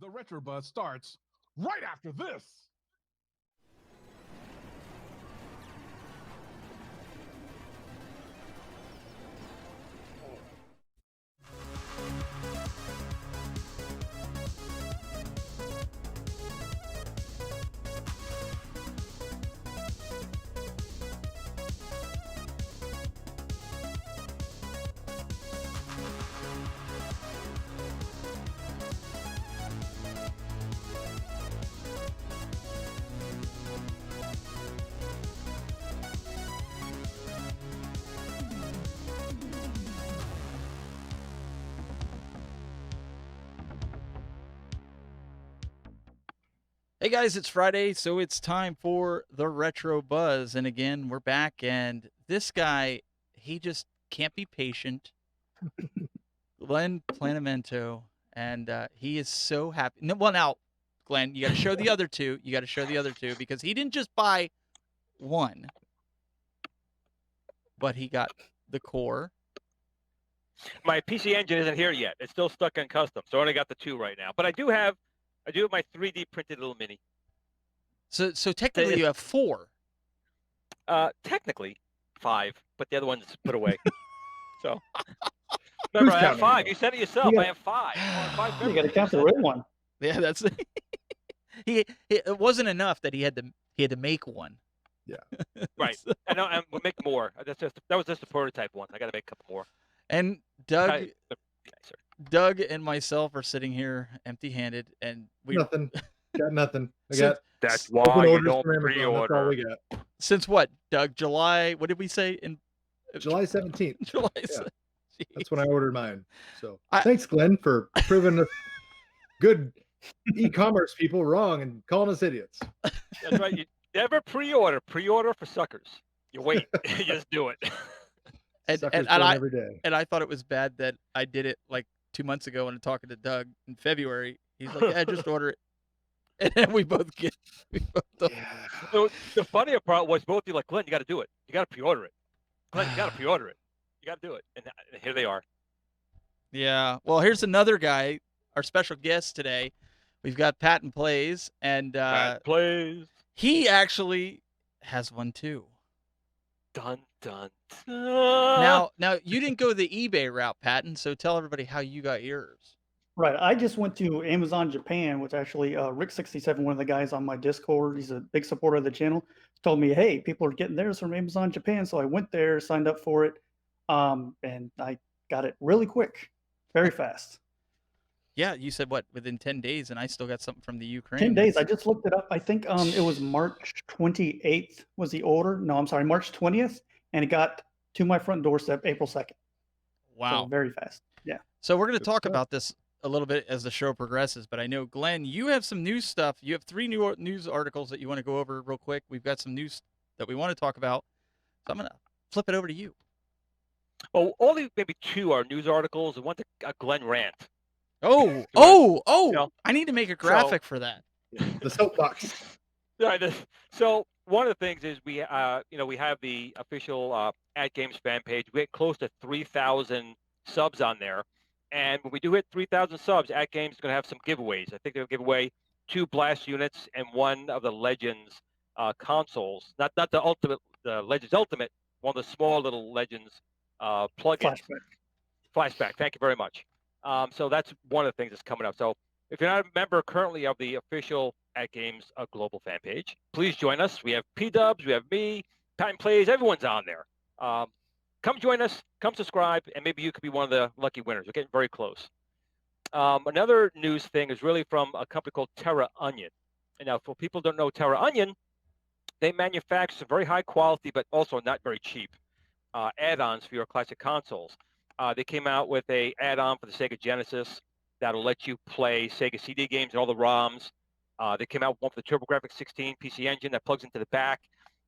The Retro Buzz starts right after this. Hey guys, it's Friday, so it's time for the Retro Buzz. And again, we're back, and this guy, he just can't be patient. Glenn Planamento, and he is so happy. No, well, now, Glenn, you got to show the other two. You got to show the other two because he didn't just buy one, but he got the core. My PC Engine isn't here yet. It's still stuck in custom, so I only got the two right now. But I do have my 3D printed little mini. So technically you have four. Technically 5, but the other one's put away. So remember, I have 5. You said it yourself. I have 5. You got to count the real one. Yeah, that's it wasn't enough that he had to make one. Yeah. Right. I know, and we'll make more. That was just the prototype one. I got to make a couple more. And Doug and myself are sitting here empty-handed, and we got nothing. That's why you don't pre-order. That's all we got. Since what, Doug? July? What did we say? In July 17th. July. Yeah. That's when I ordered mine. So thanks, Glenn, for proving us good e-commerce people wrong and calling us idiots. That's right. You never pre-order. Pre-order for suckers. You wait. You just do it. And every day. And I thought it was bad that I did it like 2 months ago when I'm talking to Doug in February. He's like, "Yeah, just order it," and then we both get. So the funnier part was both of you like, "Glenn, you got to do it. You got to pre-order it. Glenn, you got to pre-order it. You got to do it." And here they are. Yeah. Well, here's another guy, our special guest today. We've got Patton Plays, and Patton Plays. He actually has one too. Dun dun dun. Now you didn't go the eBay route, Patton. So tell everybody how you got yours. Right. I just went to Amazon Japan, which actually Rick67, one of the guys on my Discord, he's a big supporter of the channel, told me, hey, people are getting theirs from Amazon Japan. So I went there, signed up for it, and I got it really quick, very fast. Yeah, you said what, within 10 days, and I still got something from the Ukraine. 10 days. I just looked it up. I think it was March 28th was the order. No, I'm sorry, March 20th, and it got to my front doorstep April 2nd. Wow. So very fast. Yeah. So we're going to talk about this a little bit as the show progresses, but I know, Glenn, you have some news stuff. You have 3 new news articles that you want to go over real quick. We've got some news that we want to talk about. So I'm going to flip it over to you. Oh, only maybe 2 are news articles and one to Glenn rant. Oh! I need to make a graphic for that. The soapbox. Right. So one of the things is we have the official At Games fan page. We get close to 3,000 subs on there, and when we do hit 3,000 subs, At Games is going to have some giveaways. I think they'll give away 2 Blast units and 1 of the Legends consoles. Not the Legends Ultimate, one of the small little Legends plugins. Flashback. Thank you very much. So that's one of the things that's coming up. So if you're not a member currently of the official At Games global fan page, please join us. We have P-Dubs, we have me, Patton Plays, everyone's on there. Come join us, come subscribe, and maybe you could be one of the lucky winners. We're getting very close. Another news thing is really from a company called Terra Onion. And now, for people who don't know Terra Onion, they manufacture some very high quality, but also not very cheap add-ons for your classic consoles. They came out with a add-on for the Sega Genesis that'll let you play Sega CD games and all the ROMs. They came out with one for the TurboGrafx 16 PC Engine that plugs into the back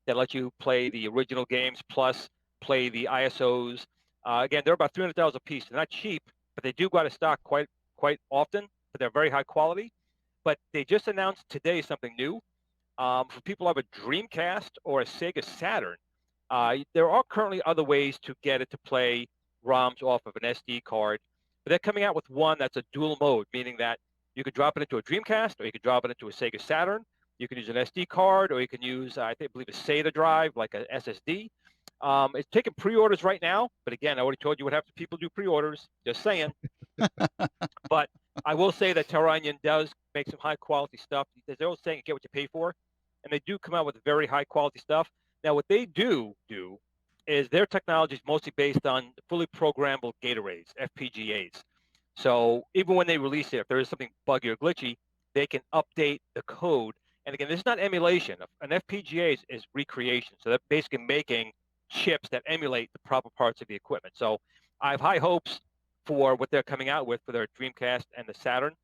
that lets you play the original games plus play the ISOs. Again, they're about $300 a piece. They're not cheap, but they do go out of stock quite often, but they're very high quality. But they just announced today something new. For people who have a Dreamcast or a Sega Saturn, there are currently other ways to get it to play ROMs off of an SD card, but they're coming out with one that's a dual mode, meaning that You could drop it into a Dreamcast, or you could drop it into a Sega Saturn. You can use an SD card, or you can use, I believe, a SATA drive, like a SSD. It's taking pre-orders right now, but again, I already told you what happens when people do pre-orders. Just saying. But I will say that Terra Onion does make some high-quality stuff. They're always saying, get what you pay for, and they do come out with very high-quality stuff. Now, what they do is their technology is mostly based on fully programmable gate arrays, FPGAs. So even when they release it, if there is something buggy or glitchy, they can update the code. And again, this is not emulation. An FPGA is recreation. So they're basically making chips that emulate the proper parts of the equipment. So I have high hopes for what they're coming out with for their Dreamcast and the Saturn.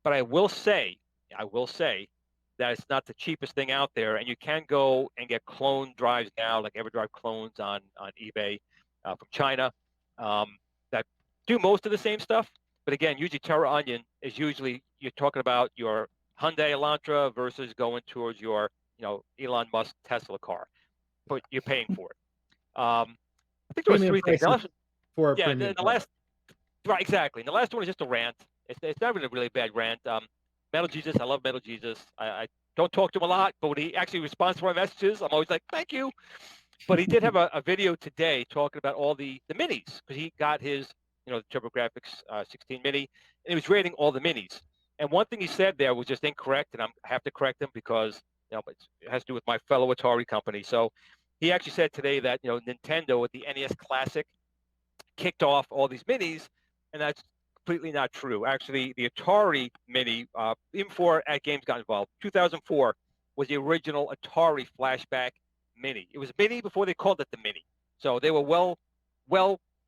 But I will say that it's not the cheapest thing out there. And you can go and get clone drives now, like EverDrive clones on eBay from China that do most of the same stuff. But again, usually Terra Onion is usually, you're talking about your Hyundai Elantra versus going towards your, Elon Musk Tesla car, but you're paying for it. I think there was three things. The last, right, exactly. And the last one is just a rant. It's not really a really bad rant. Metal Jesus, I love Metal Jesus. I don't talk to him a lot, but when he actually responds to my messages, I'm always like, thank you. But he did have a video today talking about all the minis, because he got his, the TurboGrafx 16 mini, and he was rating all the minis. And one thing he said there was just incorrect, and I have to correct him because it has to do with my fellow Atari company. So he actually said today that Nintendo with the NES Classic kicked off all these minis, and that's completely not true. Actually, the Atari Mini, even before At Games got involved, 2004 was the original Atari Flashback Mini. It was Mini before they called it the Mini. So they were well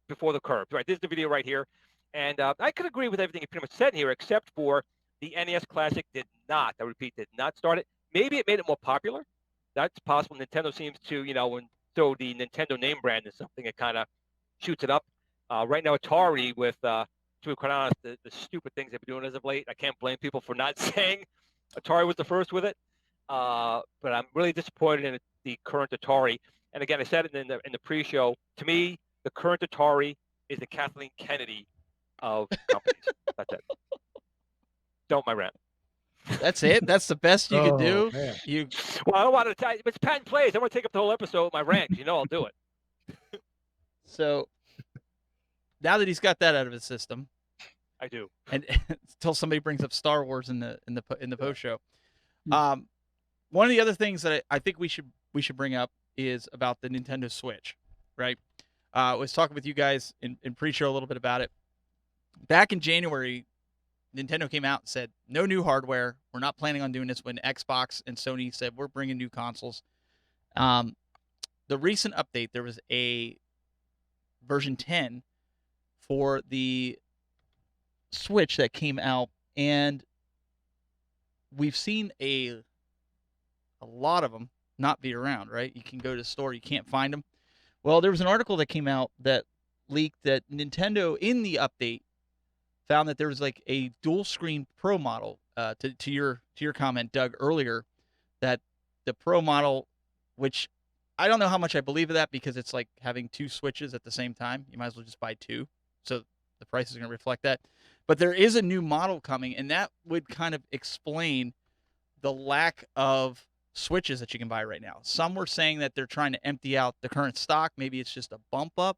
before the curve. Right, this is the video right here. And I could agree with everything he pretty much said here, except for the NES Classic did not start it. Maybe it made it more popular. That's possible. Nintendo seems to, when throw the Nintendo name brand in something, it kind of shoots it up. Right now, Atari with, to be quite honest, the stupid things they've been doing as of late, I can't blame people for not saying Atari was the first with it. But I'm really disappointed in the current Atari. And again, I said it in the pre-show. To me, the current Atari is the Kathleen Kennedy of companies. That's it. Don't my rant. That's it. That's the best you can do. Man. Well, I don't want to tell you. It's Patton Plays. I want to take up the whole episode with my rant. I'll do it. So now that he's got that out of his system, I do. And until somebody brings up Star Wars in the post show, one of the other things that I think we should bring up is about the Nintendo Switch, right? I was talking with you guys in pre-show a little bit about it. Back in January, Nintendo came out and said, no new hardware. We're not planning on doing this, when Xbox and Sony said, we're bringing new consoles. The recent update, there was a version 10 for the Switch that came out, and we've seen a lot of them not be around, right? You can go to the store, you can't find them. Well, there was an article that came out that leaked that Nintendo, in the update, found that there was like a dual screen Pro model. To your comment, Doug, earlier, that the Pro model, which I don't know how much I believe of that, because it's like having two Switches at the same time. You might as well just buy two, so the price is going to reflect that. But there is a new model coming, and that would kind of explain the lack of Switches that you can buy right now. Some were saying that they're trying to empty out the current stock. Maybe it's just a bump up.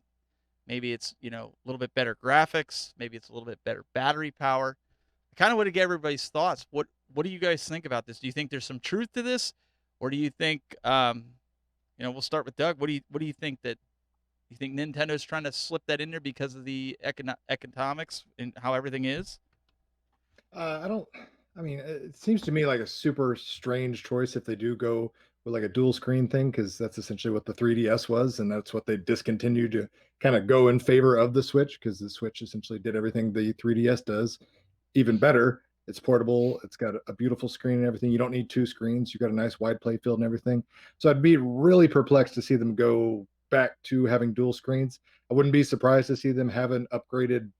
Maybe it's, a little bit better graphics. Maybe it's a little bit better battery power. I kind of want to get everybody's thoughts. What do you guys think about this? Do you think there's some truth to this, or do you think, we'll start with Doug. What do you think, that you think Nintendo's trying to slip that in there because of the economics and how everything is? It seems to me like a super strange choice if they do go with like a dual screen thing, because that's essentially what the 3DS was, and that's what they discontinued to kind of go in favor of the Switch, because the Switch essentially did everything the 3DS does, even better. It's portable, it's got a beautiful screen and everything. You don't need two screens, you've got a nice wide play field and everything. So I'd be really perplexed to see them go back to having dual screens. I wouldn't be surprised to see them have an upgraded,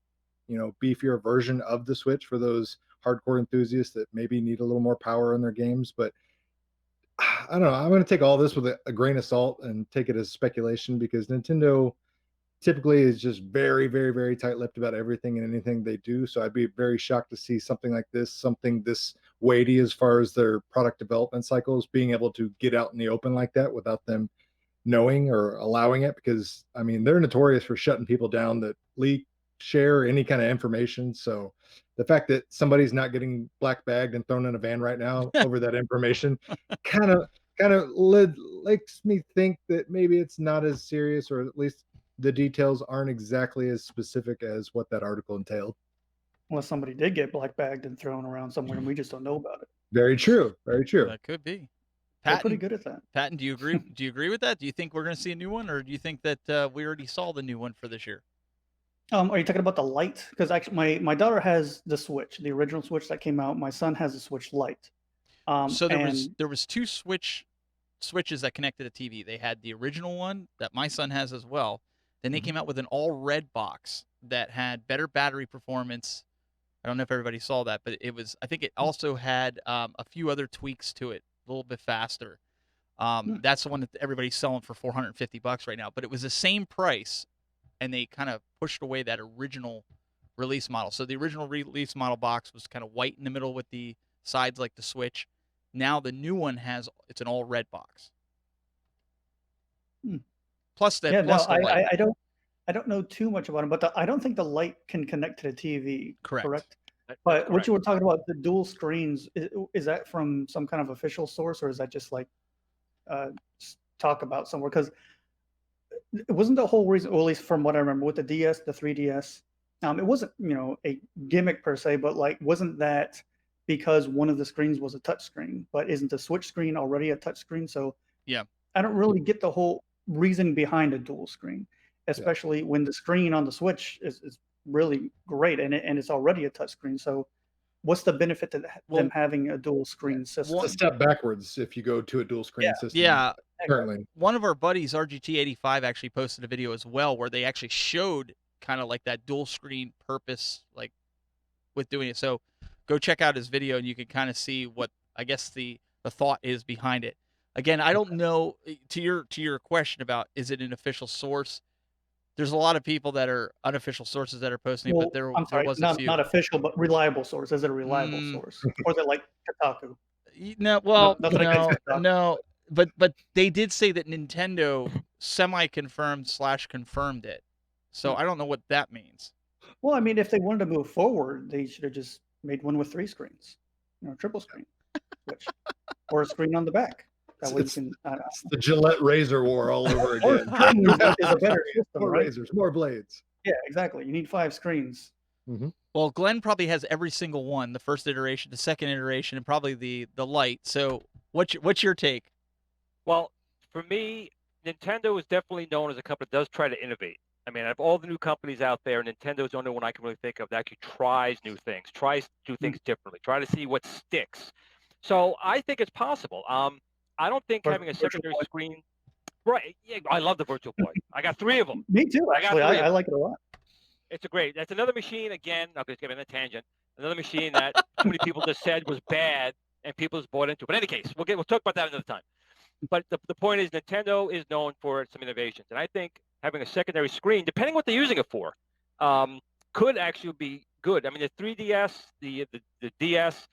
beefier version of the Switch for those hardcore enthusiasts that maybe need a little more power in their games. But I don't know. I'm going to take all this with a grain of salt and take it as speculation, because Nintendo, typically is just very, very, very tight-lipped about everything and anything they do. So I'd be very shocked to see something like this, something this weighty as far as their product development cycles, being able to get out in the open like that without them knowing or allowing it. Because I mean, they're notorious for shutting people down that leak, share any kind of information. So the fact that somebody's not getting black bagged and thrown in a van right now over that information kind of makes me think that maybe it's not as serious, or at least the details aren't exactly as specific as what that article entailed. Unless somebody did get black bagged and thrown around somewhere and we just don't know about it. Very true. Very true. That could be. They're pretty Patton, good at that. Patton, do you agree? Do you agree with that? Do you think we're going to see a new one, or do you think that we already saw the new one for this year? Are you talking about the Lite? Because actually, my daughter has the Switch, the original Switch that came out. My son has the Switch Lite. So there and was two switches that connected to TV. They had the original one that my son has as well. Then they came out with an all red box that had better battery performance. I don't know if everybody saw that, but it was, I think it also had a few other tweaks to it, a little bit faster. That's the one that everybody's selling for $450 right now, but it was the same price, and they kind of pushed away that original release model. So the original release model box was kind of white in the middle with the sides like the Switch. Now the new one it's an all red box. Plus the yeah, plus no, the light. I don't know too much about them, but I don't think the Lite can connect to the TV. Correct. But what you were talking about, the dual screens, is that from some kind of official source, or is that just like talk about somewhere? Because it wasn't the whole reason, or at least from what I remember, with the DS, the 3DS, it wasn't, a gimmick per se, but like, wasn't that because one of the screens was a touch screen? But isn't the Switch screen already a touch screen? So Yeah. I don't really get the whole reason behind a dual screen, especially when the screen on the Switch is really great and it's already a touch screen. So what's the benefit to them having a dual screen system? It's a step backwards if you go to a dual screen system. Yeah. Currently. One of our buddies, RGT85, actually posted a video as well where they actually showed kind of like that dual screen purpose, like with doing it. So go check out his video and you can kind of see what I guess the thought is behind it. Again, I don't know, to your question about is it an official source? There's a lot of people that are unofficial sources that are posting, but there was a few. Not official, but reliable source. Is it a reliable source, or is it like Kotaku? No, well, Nothing against Kotaku. no, but they did say that Nintendo semi-confirmed / confirmed it. So I don't know what that means. Well, I mean, if they wanted to move forward, they should have just made one with 3 screens, triple screen, Switch, or a screen on the back. That way you can. It's the Gillette razor war all over again. Is a better system, More right? razors, more blades. Yeah, exactly. You need 5 screens. Well, Glenn probably has every single one: the first iteration, the second iteration, and probably the Lite. So, what's your take? Well, for me, Nintendo is definitely known as a company that does try to innovate. I mean, of all the new companies out there, Nintendo's the only one I can really think of that actually tries new things, tries to do things differently, try to see what sticks. So I think it's possible. I don't think having a secondary screen, right? Yeah, I love the Virtual Boy. I got 3 of them. Me too, actually. I like it a lot. It's that's another machine. Again, I'm just giving a tangent. Another machine that too many people just said was bad, and people just bought into. But in any case, we'll talk about that another time. But the point is, Nintendo is known for some innovations, and I think having a secondary screen, depending what they're using it for, could actually be good. I mean, the 3DS, the DS,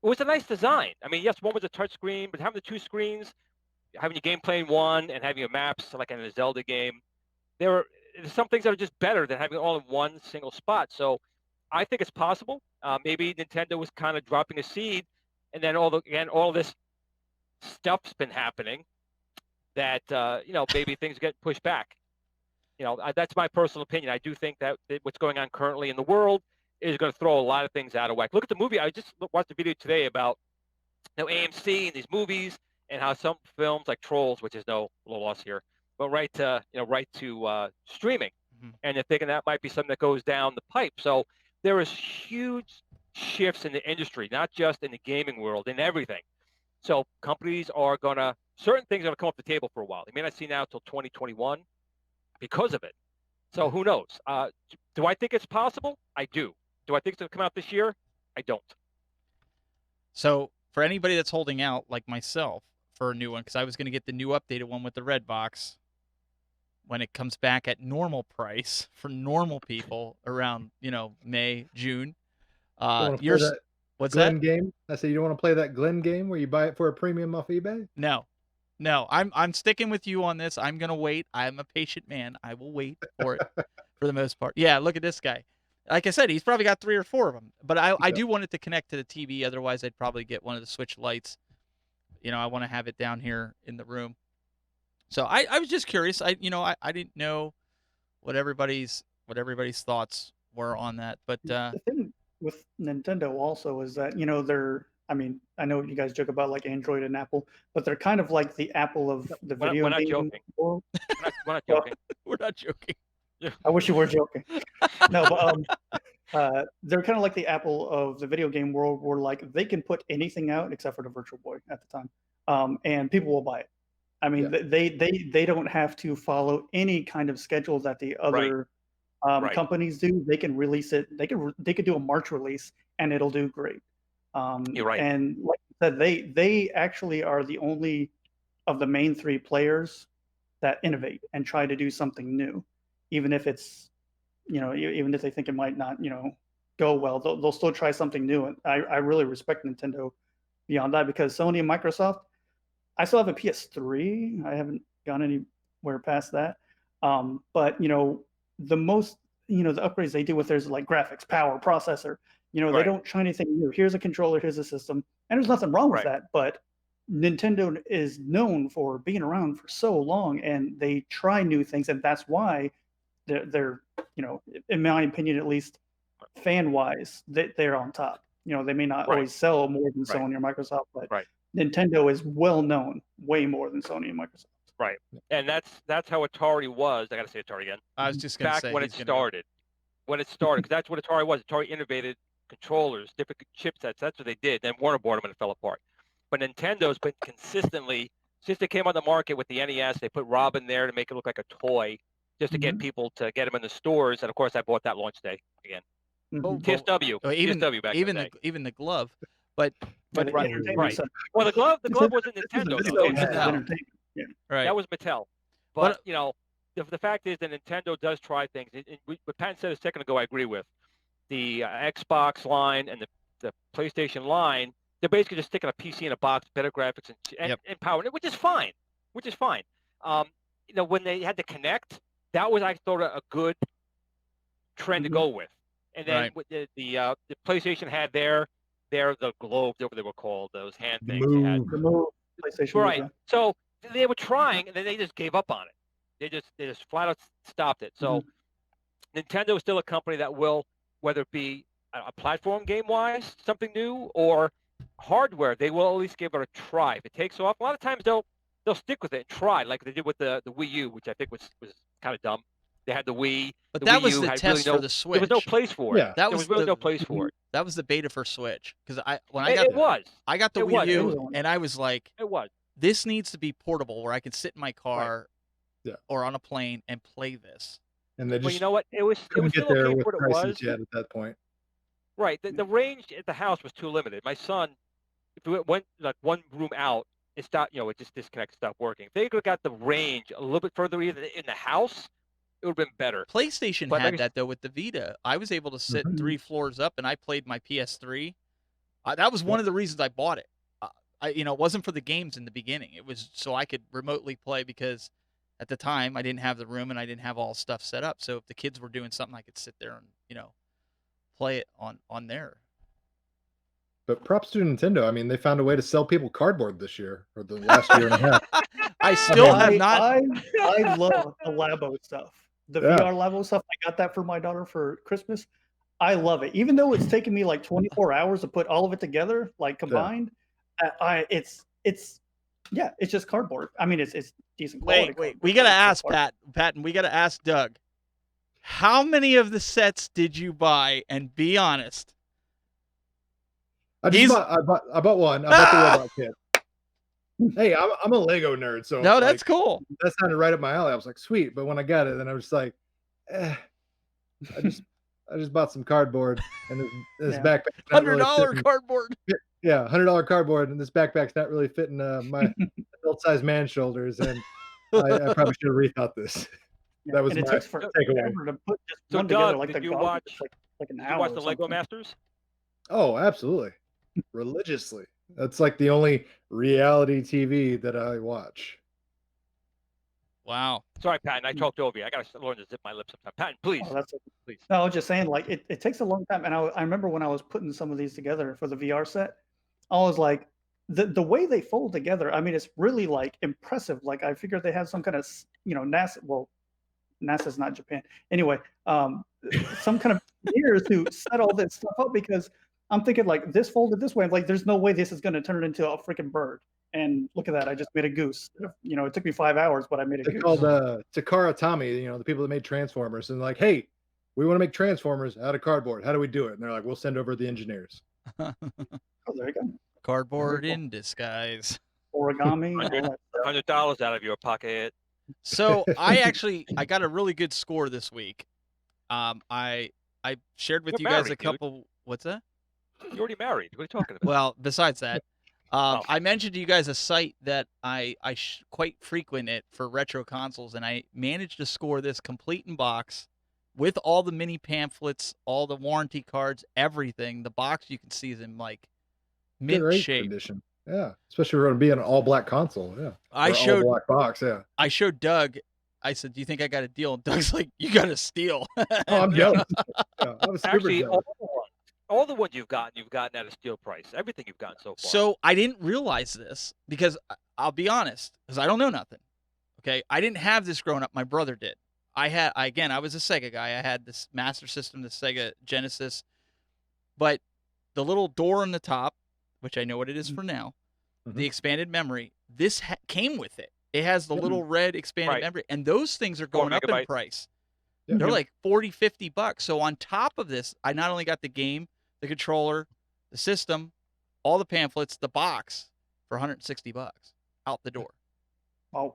it was a nice design. I mean, yes, one was a touch screen, but having the 2 screens, having your game playing one and having your maps like in a Zelda game, there's some things that are just better than having it all in one single spot. So I think it's possible. Maybe Nintendo was kind of dropping a seed, and then all this stuff's been happening that maybe things get pushed back. That's my personal opinion. I do think that what's going on currently in the world is going to throw a lot of things out of whack. Look at the movie. I just watched a video today about AMC and these movies and how some films like Trolls, which is no loss here, but right to streaming, and they're thinking that might be something that goes down the pipe. So there is huge shifts in the industry, not just in the gaming world, in everything. So companies certain things are going to come off the table for a while. They may not see now until 2021 because of it. So who knows? Do I think it's possible? I do. Do I think it's going to come out this year? I don't. So for anybody that's holding out, like myself, for a new one, because I was going to get the new updated one with the red box, when it comes back at normal price for normal people around, May, June. You want to play Yours, that what's that? Glen game? I say you don't want to play that Glen game where you buy it for a premium off eBay? No, I'm sticking with you on this. I'm gonna wait. I'm a patient man. I will wait for it for the most part. Yeah, look at this guy. Like I said, he's probably got 3 or 4 of them. But I Yeah. do want it to connect to the TV. Otherwise, I'd probably get one of the Switch lights. I want to have it down here in the room. So I was just curious. I didn't know what everybody's thoughts were on that. But The thing with Nintendo also is that, they're, I mean, I know you guys joke about like Android and Apple, but they're kind of like the Apple of the We're video not game joking. world. We're not Well, joking. we're not joking. I wish you were joking. No, but they're kind of like the Apple of the video game world, where like they can put anything out except for the Virtual Boy at the time, and people will buy it. I mean, Yeah. they don't have to follow any kind of schedule that the other Right. companies do. They can release it. They could do a March release and it'll do great. You're right. And like I said, they actually are the only of the main 3 players that innovate and try to do something new, even if it's, even if they think it might not, go well, they'll still try something new. And I really respect Nintendo beyond that, because Sony and Microsoft, I still have a PS3. I haven't gone anywhere past that. But the most, the upgrades they do with theirs, like graphics, power, processor, they Right. don't try anything new. Here's a controller, here's a system, and there's nothing wrong with Right. that. But Nintendo is known for being around for so long, and they try new things, and that's why they're in my opinion, at least fan wise, they're on top. They may not Right. always sell more than Right. Sony or Microsoft, but Right. Nintendo is well known way more than Sony and Microsoft. Right. And that's how Atari was. I got to say Atari again. I was just gonna Back say when it he's gonna go. started. When it started, because that's what Atari was. Atari innovated controllers, different chipsets. That's what they did. Then Warner bought them and it fell apart. But Nintendo's been consistently, since they came on the market with the NES, they put Robin there to make it look like a toy, just to get people to get them in the stores. And of course, I bought that launch day again. Oh, TSW, oh, even TSW back in the day. even the glove, but But right, entertainment right. center. Well, the glove wasn't Nintendo. It's though. a video Mattel. entertainment. Yeah. right. That was Mattel. But the fact is that Nintendo does try things. What Patton said a second ago, I agree with. The Xbox line and the PlayStation line, they're basically just sticking a PC in a box, better graphics and power, which is fine. When they had to connect, that was, I thought, a good trend to go with. And then Right. with the PlayStation had the globes, whatever they were called, those hand The things. They had. Move. The Move, PlayStation. Right. Move, So they were trying, and then they just gave up on it. They just flat out stopped it. So Nintendo is still a company that will, whether it be a platform game wise, something new, or hardware, they will at least give it a try. If it takes off, a lot of times they'll stick with it and try, like they did with the Wii U, which I think was kind of dumb. They had the Wii. But the that Wii was U the had test really for the Switch. There was no place for it. Yeah. That There was was really the- no place for it. That was the beta for Switch, because I It got was. the It Wii was. U, and I was like, It was. this needs to be portable, where I can sit in my car Yeah. or on a plane and play this. And they Well, just you know what? It was couldn't still get there okay with for what it prices was. yet at that point. Right. The range at the house was too limited. My son, if we went like one room out, it stopped. It just disconnected, stopped working. If they could have got the range a little bit further in the house, it would have been better. PlayStation But had like I that though with the Vita. I was able to sit Mhm. 3 floors up, and I played my PS3. That was one of the reasons I bought it. It wasn't for the games in the beginning. It was so I could remotely play, because at the time I didn't have the room and I didn't have all stuff set up. So if the kids were doing something, I could sit there and play it on there. But props to Nintendo. I mean, they found a way to sell people cardboard this year, or the last year and a half. I still have not. I love the Labo stuff. The Yeah. VR Labo stuff. I got that for my daughter for Christmas. I love it, even though it's taken me like 24 hours to put all of it together, like combined. It's just cardboard. I mean, it's decent quality. Wait. cardboard, We but gotta it's still ask cardboard. Patton. We gotta ask Doug. How many of the sets did you buy? And be honest. I bought one. I bought the robot kit. Hey, I'm a Lego nerd, so No, that's cool. that sounded right up my alley. I was like, sweet. But when I got it, then I was like, I just bought some cardboard and this Yeah. backpack. not really $100 fitting- cardboard. Yeah, $100 cardboard, and this backpack's not really fitting my adult-sized man shoulders, and I probably should have rethought this. That was and it my takes takeaway. forever to put just So, one together. Doug, Like did the you goggles, watch? it's like an Did you hour watch or the Lego something. Masters? Oh, absolutely. Religiously. That's like the only reality TV that I watch. Wow. Sorry, Patton, I talked over you. I gotta learn to zip my lips sometime. Patton, please, Oh, that's please. no, I was just saying, like it takes a long time. And I remember when I was putting some of these together for the VR set, I was like, the way they fold together, I mean, it's really like impressive. Like I figured they had some kind of NASA. Well, NASA's not Japan. Anyway, some kind of engineers who set all this stuff up, because I'm thinking like this folded this way. I'm like, there's no way this is going to turn into a freaking bird. And look at that, I just made a goose. It took me 5 hours, but I made a They goose. called Takara Tomy, the people that made Transformers, and like, hey, we want to make Transformers out of cardboard. How do we do it? And they're like, we'll send over the engineers. Oh, there you go. Cardboard Very cool. in disguise. Origami, all that stuff. $100 out of your pocket. So I got a really good score this week. I shared with You're you guys married, a dude. couple. What's that? You're already married. What are you talking about? Well, besides that, Oh. I mentioned to you guys a site that I quite frequent it for retro consoles, and I managed to score this complete in box with all the mini pamphlets, all the warranty cards, everything. The box you can see is in like mint Great shape. condition. Yeah, especially for it to be an all black console. Yeah, I Or showed all black box. Yeah. I showed Doug. I said, "Do you think I got a deal?" And Doug's like, "You got a steal." Oh, I'm jealous. Yeah, I was super Actually, jealous. all the ones you've gotten at a steal price. Everything you've gotten so far. So I didn't realize this because I'll be honest, because I don't know nothing. Okay, I didn't have this growing up. My brother did. I was a Sega guy. I had this Master System, the Sega Genesis, but the little door on the top, which I know what it is for now, the expanded memory, this came with it. It has the little red expanded memory, and those things are going up in price. Yeah. They're like $40-$50. So on top of this, I not only got the game, the controller, the system, all the pamphlets, the box for $160 out the door. Oh,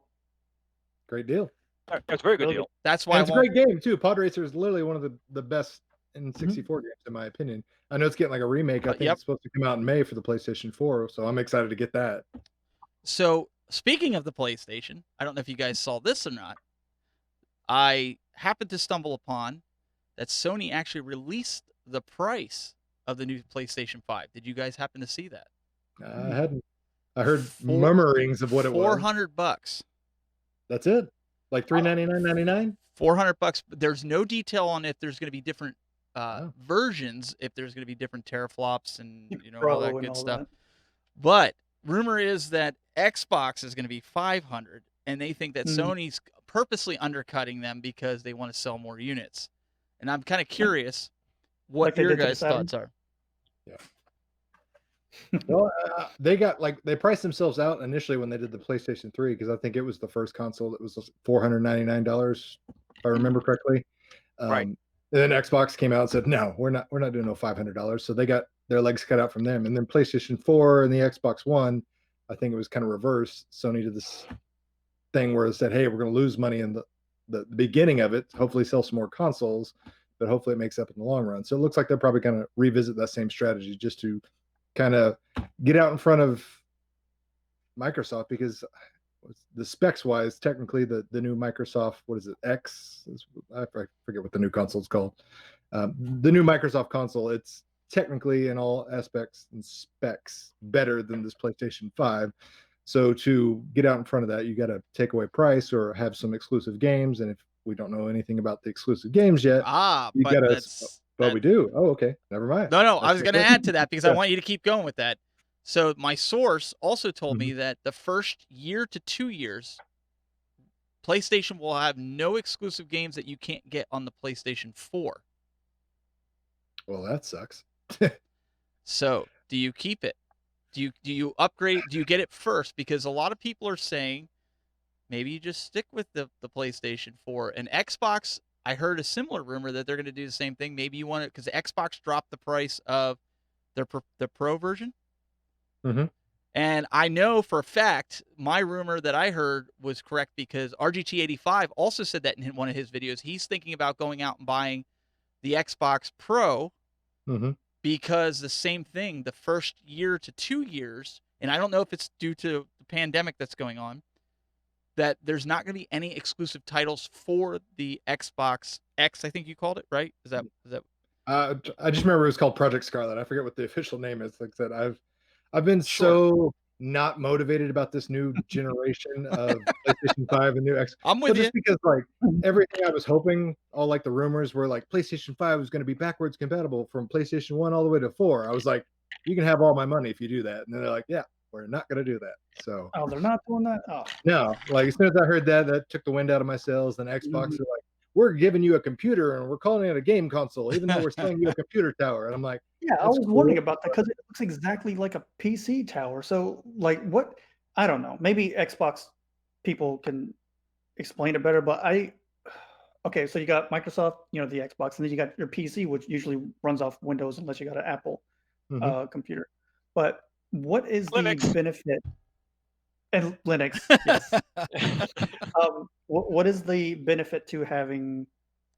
Great deal. That's a very good Really deal. That's why And it's a great game too. Pod Racer is literally one of the best in 64 games, in my opinion. I know it's getting like a remake. I think Yep. it's supposed to come out in May for the PlayStation 4, so I'm excited to get that. So speaking of the PlayStation, I don't know if you guys saw this or not. I happened to stumble upon that Sony actually released the price of the new PlayStation 5. Did you guys happen to see that? I hadn't. I heard murmurings of what it was. $400. That's it. Like $399.99. $400. There's no detail on if there's going to be different versions, if there's going to be different teraflops and all that good stuff. But rumor is that Xbox is going to be $500, and they think that Sony's purposely undercutting them because they want to sell more units. And I'm kind of curious what your guys' thoughts are. Yeah. Well, they priced themselves out initially when they did the PlayStation 3, because I think it was the first console that was $499, if I remember correctly. Right. And then Xbox came out and said, "No, we're not doing no $500." So they got their legs cut out from them. And then PlayStation 4 and the Xbox One, I think it was kind of reversed. Sony did this thing where it said, "Hey, we're going to lose money in the beginning of it. Hopefully, sell some more consoles, but hopefully, it makes up in the long run." So it looks like they're probably going to revisit that same strategy just to kind of get out in front of Microsoft, because the specs wise, technically the new Microsoft, what is it, X? I forget what the new console is called. The new Microsoft console, it's technically in all aspects and specs better than this PlayStation 5. So to get out in front of that, you got to take away price or have some exclusive games. And if we don't know anything about the exclusive games yet, we do. Oh, okay. Never mind. No, I was going to add to that because I want you to keep going with that. So my source also told me that the first year to 2 years, PlayStation will have no exclusive games that you can't get on the PlayStation 4. Well, that sucks. So do you keep it? Do you upgrade? Do you get it first? Because a lot of people are saying maybe you just stick with the PlayStation 4. And Xbox, I heard a similar rumor that they're going to do the same thing. Maybe you want it because Xbox dropped the price of their Pro version. And I know for a fact my rumor that I heard was correct, because RGT85 also said that in one of his videos. He's thinking about going out and buying the Xbox Pro because the same thing, the first year to 2 years, and I don't know if it's due to the pandemic that's going on, that there's not going to be any exclusive titles for the Xbox X. I think you called it, right? Is that I just remember it was called Project Scarlet. I forget what the official name is. Like I said, I've been Sure. so not motivated about this new generation of PlayStation 5 and new X. I'm Well, with you. just because like everything I was hoping, all like the rumors were like PlayStation 5 was going to be backwards compatible from PlayStation 1 all the way to 4. I was like, you can have all my money if you do that. And then they're like, yeah, we're not going to do that. So Oh, they're not doing that. Oh, no, like as soon as I heard that, that took the wind out of my sails. Then Xbox Mhm. are like, we're giving you a computer and we're calling it a game console, even though we're selling you a computer tower. And I'm like, yeah, I that's was cool. wondering about that because it looks exactly like a PC tower. So, like, what? I don't know. Maybe Xbox people can explain it better, but okay, so you got Microsoft, you know, the Xbox, and then you got your PC, which usually runs off Windows unless you got an Apple Mhm. computer. But what is the Linux. benefit? And Linux, yes. What is the benefit to having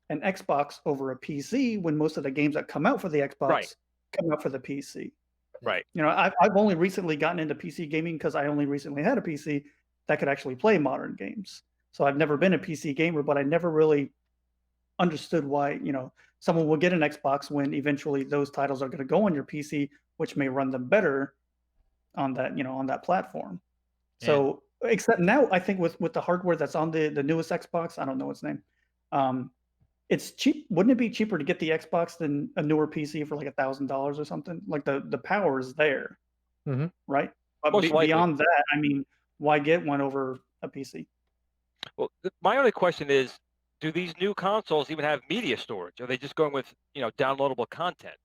an Xbox over a PC when most of the games that come out for the Xbox Right. come out for the PC? Right. You know, I've only recently gotten into PC gaming because I only recently had a PC that could actually play modern games. So I've never been a PC gamer, but I never really understood why, you know, someone will get an Xbox when eventually those titles are going to go on your PC, which may run them better on that, you know, on that platform. So except now, I think with the hardware that's on the newest Xbox, I don't know its name. It's cheap. Wouldn't it be cheaper to get the Xbox than a newer PC for like $1,000 or something? Like the power is there, Mhm. right? But Most likely. beyond that, I mean, why get one over a PC? Well, my only question is, do these new consoles even have media storage? Are they just going with, downloadable content?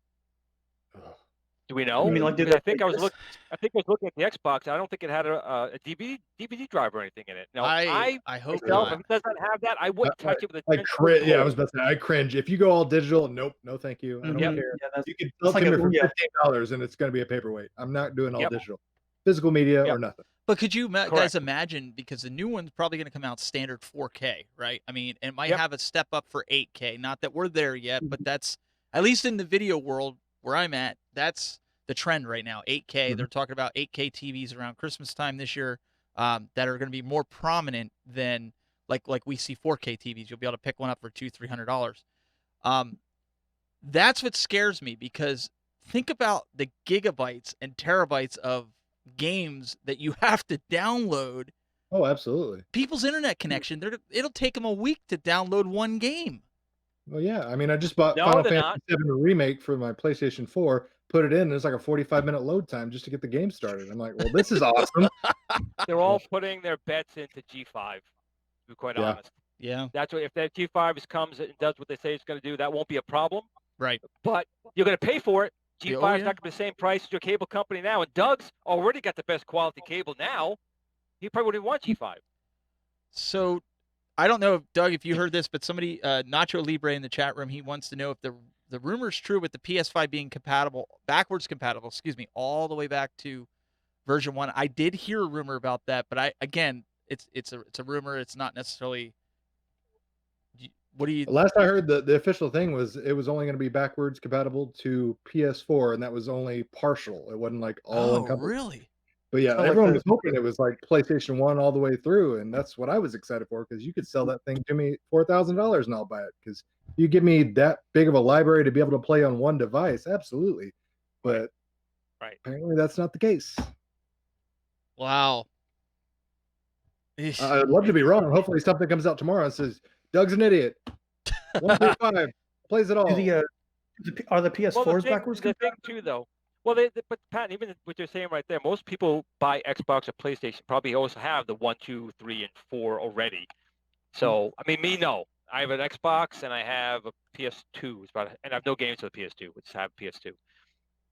Do we know? You mean like do Because they I think play I was discs? looking at the Xbox. I don't think it had a DVD drive or anything in it. Now, I hope myself, not. if it does not have that, I wouldn't touch it with a I 10-foot cringe. Yeah, I pole. was about to say, I cringe. If you go all digital, nope, no, thank you. I don't Mhm. care. Yeah, that's You can it's sell it like to a me for Ouya. $15 and it's going to be a paperweight. I'm not doing all Yep. digital, physical media Yep. or nothing. But could you guys Correct. imagine, because the new one's probably going to come out standard 4K, right? I mean, it might Yep. have a step up for 8K. Not that we're there yet, but Mhm. that's, at least in the video world where I'm at, that's the trend right now. 8K. Mhm. They're talking about 8K TVs around Christmas time this year that are going to be more prominent than like we see 4K TVs. You'll be able to pick one up for $200-$300. That's what scares me, because think about the gigabytes and terabytes of games that you have to download. Oh, absolutely. People's internet connection, it'll take them a week to download one game. Well, yeah. I mean, I just bought No, Final they're Fantasy not. VII Remake for my PlayStation 4, put it in, and it's like a 45-minute load time just to get the game started. I'm like, well, this is awesome. They're all putting their bets into G5, to be quite Yeah. honest. Yeah, That's what, if that G5 comes and does what they say it's going to do, that won't be a problem. right. But you're going to pay for it. G5 Yeah, oh, is yeah. not going to be the same price as your cable company now. And Doug's already got the best quality cable now. He probably wouldn't want G5. So I don't know if Doug, if you heard this, but somebody, Nacho Libre in the chat room, he wants to know if the rumor's true with the PS5 being backwards compatible, excuse me, all the way back to version 1. I did hear a rumor about that, but it's a rumor. It's not necessarily. What do you? Last I heard, the official thing was it was only going to be backwards compatible to PS4, and that was only partial. It wasn't like all Oh, encompassing. really? But yeah, So like everyone the was hoping it was like PlayStation 1 all the way through, and that's what I was excited for, because you could sell that thing to me $4,000 and I'll buy it, because you give me that big of a library to be able to play on one device, absolutely. But Right. apparently that's not the case. Wow. I'd love to be wrong. Hopefully something comes out tomorrow and says, Doug's an idiot. 135 plays it all. are the PS4s backwards The thing compatible? too, though. Well, but Pat, even what you're saying right there, most people buy Xbox or PlayStation probably also have the 1, 2, 3, and 4 already. So, I mean, me, no. I have an Xbox and I have a PS2, and I have no games for the PS2, which I have PS2.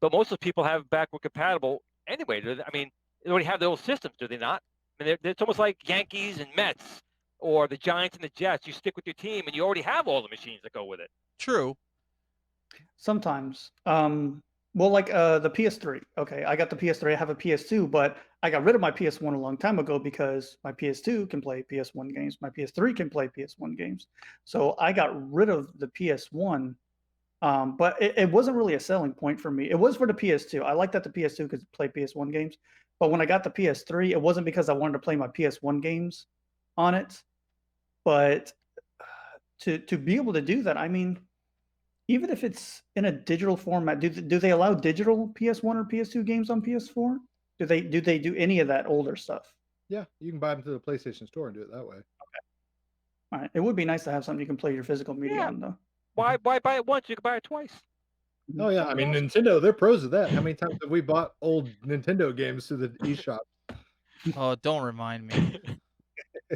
But most of the people have backward compatible anyway. I mean, they already have those systems, do they not? I mean, it's almost like Yankees and Mets, or the Giants and the Jets. You stick with your team, and you already have all the machines that go with it. True. Sometimes. Well, like the PS3. Okay, I got the PS3. I have a PS2, but I got rid of my PS1 a long time ago because my PS2 can play PS1 games. My PS3 can play PS1 games. So I got rid of the PS1. But it wasn't really a selling point for me. It was for the PS2. I like that the PS2 could play PS1 games. But when I got the PS3, it wasn't because I wanted to play my PS1 games on it. But to be able to do that, I mean, even if it's in a digital format, do they allow digital PS1 or PS2 games on PS4? Do they do any of that older stuff? Yeah, you can buy them through the PlayStation Store and do it that way. All right. It would be nice to have something you can play your physical media Yeah. on, though. Why buy it once? You can buy it twice. Oh yeah, I mean Nintendo, they're pros of that. How many times have we bought old Nintendo games through the eShop? Oh, don't remind me.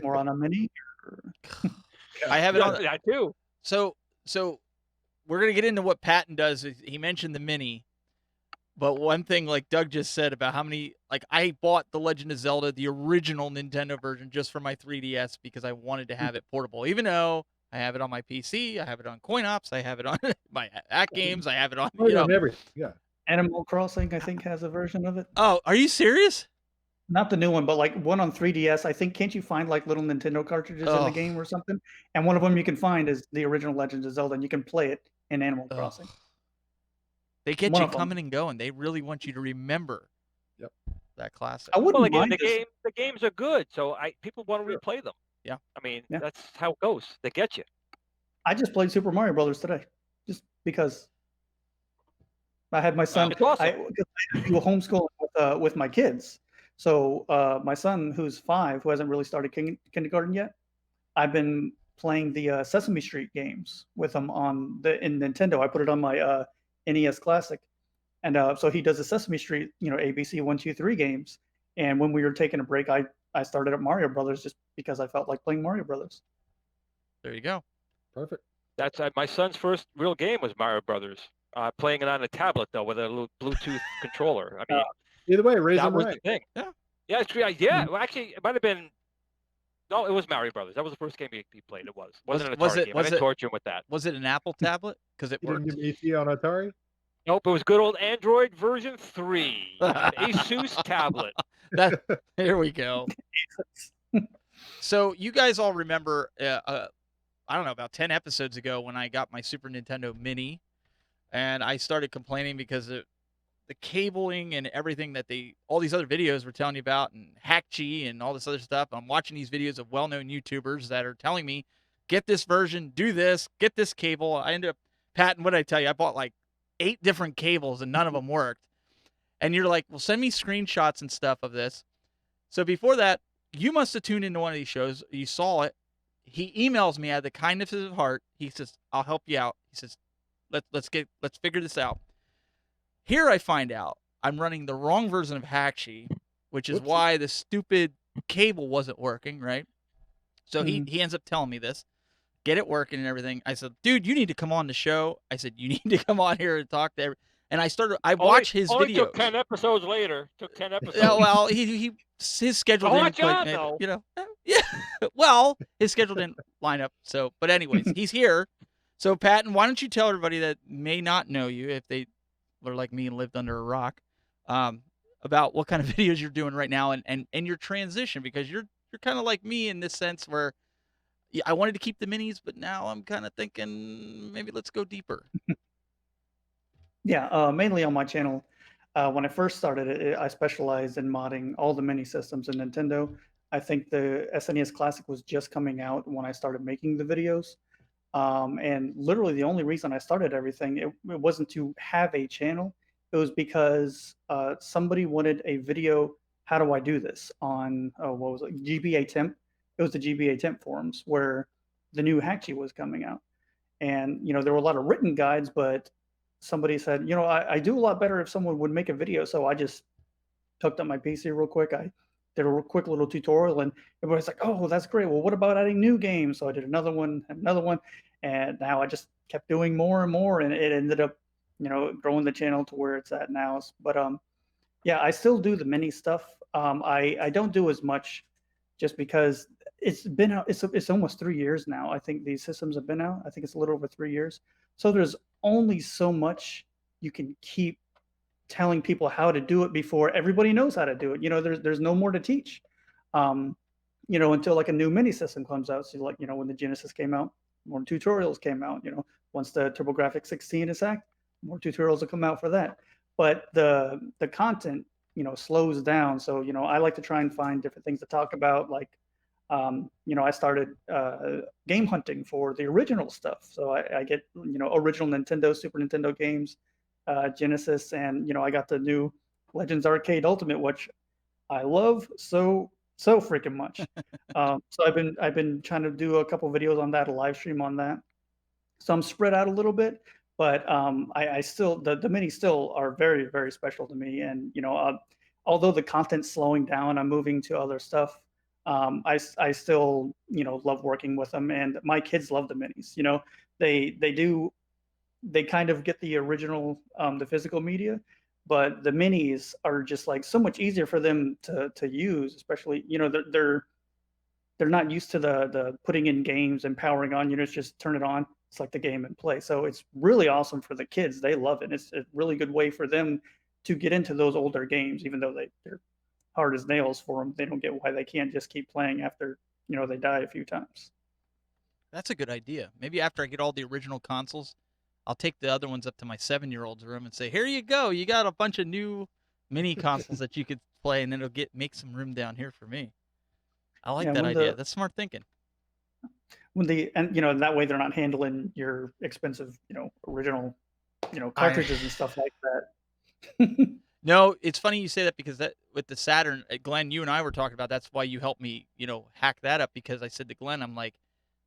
More on a mini? Or... I have it on. That too. So we're gonna get into what Patton does. He mentioned the mini, but one thing, like Doug just said about how many, like I bought the Legend of Zelda, the original Nintendo version, just for my 3DS because I wanted to have it portable. Even though I have it on my PC, I have it on CoinOps, I have it on my At Games, I have it on. You know, everything. Yeah. Animal Crossing, I think, has a version of it. Oh, are you serious? Not the new one, but like one on 3DS. I think, can't you find like little Nintendo cartridges in the game or something? And one of them you can find is the original Legend of Zelda, and you can play it in Animal Crossing. They get you coming and going. They really want you to remember that classic. I wouldn't mind the games are good, so people want to replay them. Yeah. I mean, that's how it goes. They get you. I just played Super Mario Brothers today, just because I had my son. Awesome. I do a homeschooling with my kids. So my son, who's 5, who hasn't really started kindergarten yet, I've been playing the Sesame Street games with him in Nintendo. I put it on my NES Classic, and so he does the Sesame Street, ABC 1, 2, 3 games. And when we were taking a break, I started up Mario Brothers just because I felt like playing Mario Brothers. There you go. Perfect. That's my son's first real game was Mario Brothers. Playing it on a tablet though with a little Bluetooth controller. I mean, either way, raise that them was right. the thing. Yeah, Well, actually, it might have been. No, it was Mario Brothers. That was the first game he played. It wasn't an Atari game. I didn't torture him with that. Was it an Apple tablet? Because it worked. You didn't give ET on Atari? Nope, it was good old Android version 3, an Asus tablet. Here we go. So you guys all remember, I don't know, about 10 episodes ago when I got my Super Nintendo Mini, and I started complaining because of the cabling and everything that all these other videos were telling you about, and Hackchi and all this other stuff. I'm watching these videos of well-known YouTubers that are telling me, get this version, do this, get this cable. I ended up, Patton, what did I tell you? I bought like 8 different cables and none of them worked. And you're like, well, send me screenshots and stuff of this. So before that, you must have tuned into one of these shows. You saw it. He emails me out of the kindness of his heart. He says, I'll help you out. He says, let's figure this out. Here I find out I'm running the wrong version of Hackchi, which is why the stupid cable wasn't working, right? So he ends up telling me this. Get it working and everything. I said, dude, you need to come on the show. I said, you need to come on here and talk to and I watched his videos. Took 10 episodes later. Took 10 episodes. Yeah, well, his schedule didn't quite, yeah. Well, his schedule didn't line up. So, but anyways, he's here. So, Patton, why don't you tell everybody that may not know you, if they were like me and lived under a rock, about what kind of videos you're doing right now and your transition, because you're kind of like me in this sense where I wanted to keep the minis, but now I'm kind of thinking maybe let's go deeper. Yeah, mainly on my channel. When I first started I specialized in modding all the mini systems in Nintendo. I think the SNES Classic was just coming out when I started making the videos. And literally the only reason I started everything, it wasn't to have a channel. It was because somebody wanted a video, how do I do this, on, what was it, GBA Temp. It was the GBA Temp forums where the new Hackchi was coming out. And, there were a lot of written guides, but somebody said, I do a lot better if someone would make a video. So I just hooked up my PC real quick. I did a real quick little tutorial, and everybody's like, oh, that's great. Well, what about adding new games? So I did another one, and now I just kept doing more and more, and it ended up, growing the channel to where it's at now. But yeah, I still do the mini stuff. I don't do as much just because it's been out. It's almost 3 years now. I think these systems have been out. I think it's a little over 3 years. So there's only so much you can keep telling people how to do it before everybody knows how to do it. There's no more to teach, until like a new mini system comes out. So like, when the Genesis came out, more tutorials came out. Once the TurboGrafx 16 is out, more tutorials will come out for that. But the content, slows down. So, I like to try and find different things to talk about, like I started game hunting for the original stuff. So I get, original Nintendo, Super Nintendo games, Genesis, and, I got the new Legends Arcade Ultimate, which I love so freaking much. So I've been trying to do a couple videos on that, a live stream on that. So I'm spread out a little bit, but I still the minis still are very very special to me. And although the content's slowing down, I'm moving to other stuff. I still love working with them, and my kids love the minis. They kind of get the original, the physical media, but the minis are just like so much easier for them to use. Especially they're not used to the putting in games and powering on. It's just turn it on. It's like the game and play. So it's really awesome for the kids. They love it. It's a really good way for them to get into those older games, even though they're hard as nails for them. They don't get why they can't just keep playing after they die a few times. That's a good idea. Maybe after I get all the original consoles, I'll take the other ones up to my 7-year-old's room and say, "Here you go. You got a bunch of new mini consoles that you could play, and then it'll make some room down here for me." I like Yeah, that when idea. the That's smart thinking. and that way they're not handling your expensive, original, I cartridges and stuff like that. No, it's funny you say that because that with the Saturn, Glenn, you and I were talking about. That's why you helped me, hack that up because I said to Glenn, I'm like,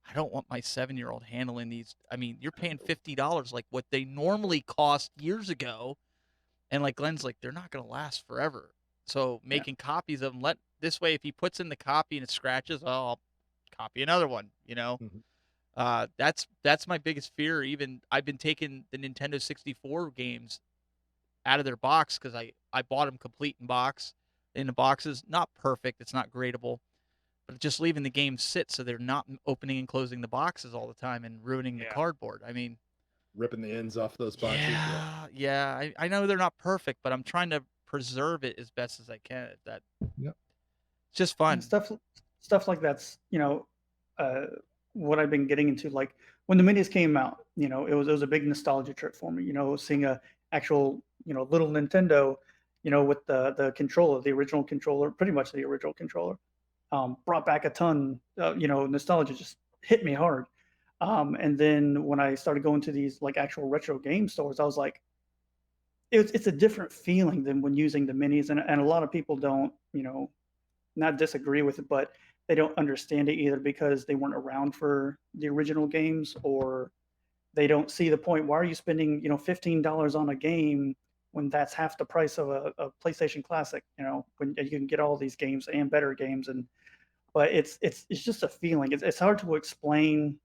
I don't want my 7-year-old handling these. I mean, you're paying $50 like what they normally cost years ago, and like Glenn's like, they're not gonna last forever. So Yeah. making copies of them, this way, if he puts in the copy and it scratches, well, I'll copy another one. Mhm. That's my biggest fear. Even I've been taking the Nintendo 64 games out of their box because I bought them complete in the boxes. Not perfect, it's not gradable, but just leaving the game sit so they're not opening and closing the boxes all the time and ruining the Yeah. cardboard. I mean, Ripping the ends off those boxes. yeah. I know they're not perfect, but I'm trying to preserve it as best as I can. Yep. It's just And fun. stuff like that's uh, what I've been getting into. Like when the minis came out, it was a big nostalgia trip for me. Seeing a actual little Nintendo, with the controller, the original controller, pretty much the original controller, brought back a ton. Nostalgia just hit me hard. And then when I started going to these like actual retro game stores, I was like, it's a different feeling than when using the minis, and a lot of people don't not disagree with it, but they don't understand it either because they weren't around for the original games, or they don't see the point. Why are you spending $15 on a game when that's half the price of a PlayStation Classic? When you can get all these games and better games. And but it's just a feeling. It's hard to explain.